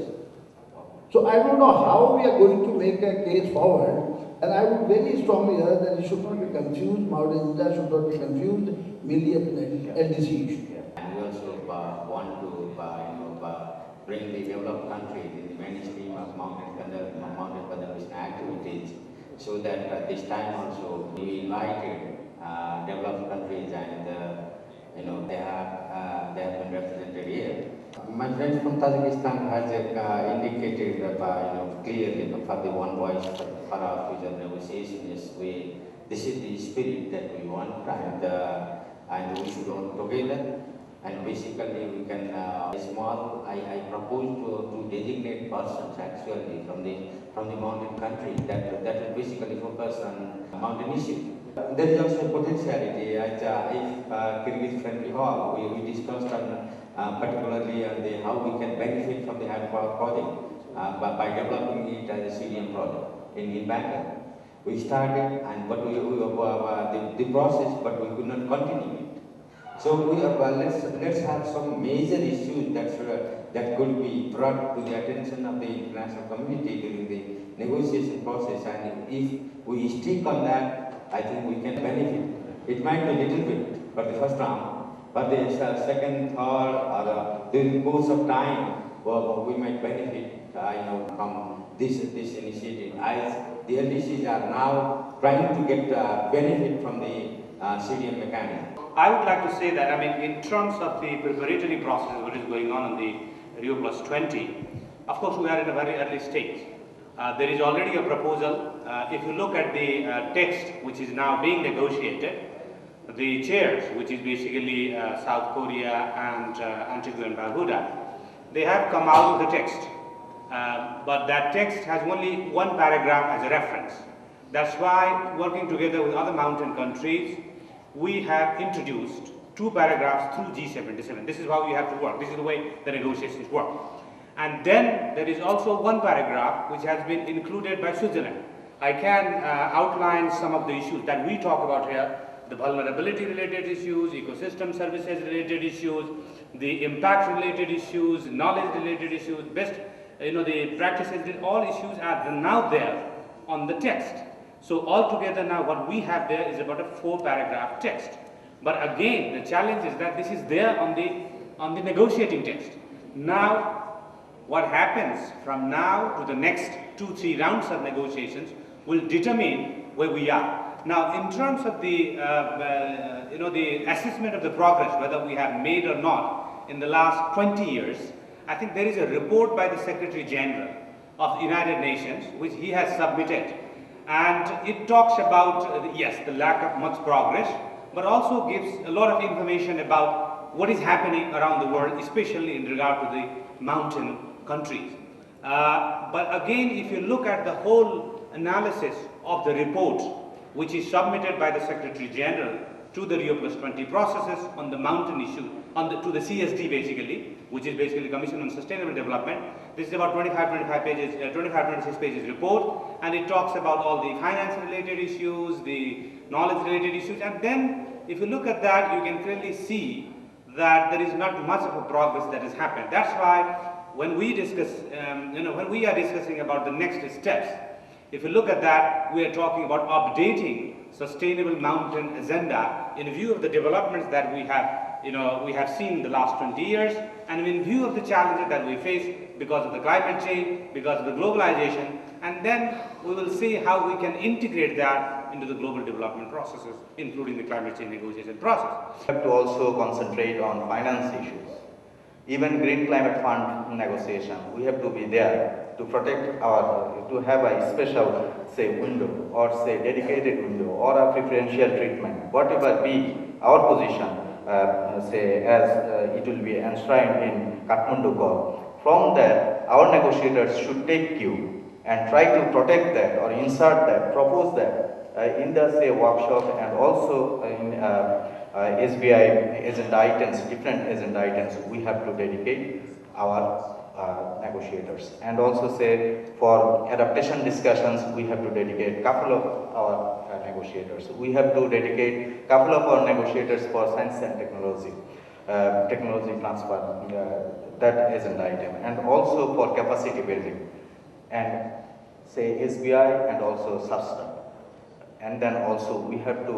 So I don't know how we are going to make a case forward, and I would very strongly urge that it should not be confused, mountain agenda should not be confused, merely an LDC issue. And we also want to bring the developed countries in the mainstream of mountain conservation activities, so that this time also we invited developed countries and they have been represented here. My friends from Tajikistan has indicated clearly for the one voice for our future negotiations. This is the spirit that we want, and we should work together. And basically we can, I propose to designate persons actually from the mountain country that will basically focus on mountain issues. There is also potentiality at if Kyrgyz friendly hall, we discussed on particularly on how we can benefit from the hydropower project by developing it as a CDM project in Bangkok. We started but the process, but we could not continue it. So let's have some major issues that could be brought to the attention of the international community during the negotiation process, and if we stick on that, I think we can benefit. It might be a little bit for the first round, but the second, third, or during the course of time, we might benefit from this initiative, as the LDCs are now trying to get benefit from the CDM mechanism. I would like to say that, in terms of the preparatory process, what is going on in the Rio Plus 20, of course we are in a very early stage. There is already a proposal. If you look at the text which is now being negotiated, the chairs, which is basically South Korea and Antigua and Barbuda, they have come out with the text. But that text has only one paragraph as a reference. That's why, working together with other mountain countries, we have introduced 2 paragraphs through G77. This is how we have to work. This is the way the negotiations work. And then there is also 1 paragraph which has been included by Switzerland. I can outline some of the issues that we talk about here: the vulnerability related issues, ecosystem services related issues, the impact related issues, knowledge related issues, the practices, all issues are now there on the text. So altogether now what we have there is about a 4-paragraph text. But again, the challenge is that this is there on the negotiating text. Now, what happens from now to the next 2-3 rounds of negotiations will determine where we are. Now, in terms of the assessment of the progress, whether we have made or not in the last 20 years, I think there is a report by the Secretary General of the United Nations which he has submitted, and it talks about yes, the lack of much progress, but also gives a lot of information about what is happening around the world, especially in regard to the mountain countries. But again, if you look at the whole analysis of the report which is submitted by the Secretary General to the Rio Plus 20 processes on the mountain issue, to the CSD basically, which is basically Commission on Sustainable Development. This is about 26 pages report, and it talks about all the finance related issues, the knowledge related issues, and then if you look at that, you can clearly see that there is not much of a progress that has happened. That's why when we discuss, when we are discussing about the next steps, if you look at that, we are talking about updating Sustainable Mountain Agenda in view of the developments that we have seen in the last 20 years, and in view of the challenges that we face because of the climate change, because of the globalization, and then we will see how we can integrate that into the global development processes, including the climate change negotiation process. We have to also concentrate on finance issues. Even Green Climate Fund negotiation, we have to be there to protect to have a special, say, window, or say, dedicated window, or a preferential treatment, whatever be our position, say, as it will be enshrined in Kathmandu Call. From there, our negotiators should take cue and try to protect that, or insert that, propose that in the, say, workshop, and also in SBI agenda items, different agenda items, we have to dedicate our negotiators. And also, say, for adaptation discussions, we have to dedicate couple of our negotiators. We have to dedicate couple of our negotiators for science and technology, technology transfer, that agenda item, and also for capacity building, and say SBI and also substance. And then also we have to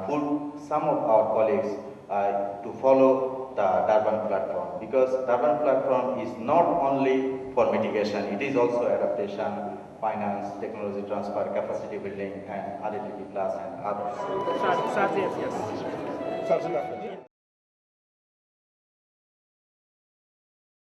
put some of our colleagues to follow the Durban platform, because Durban platform is not only for mitigation, it is also adaptation, finance, technology transfer, capacity building, and RDP plus and others. Yes.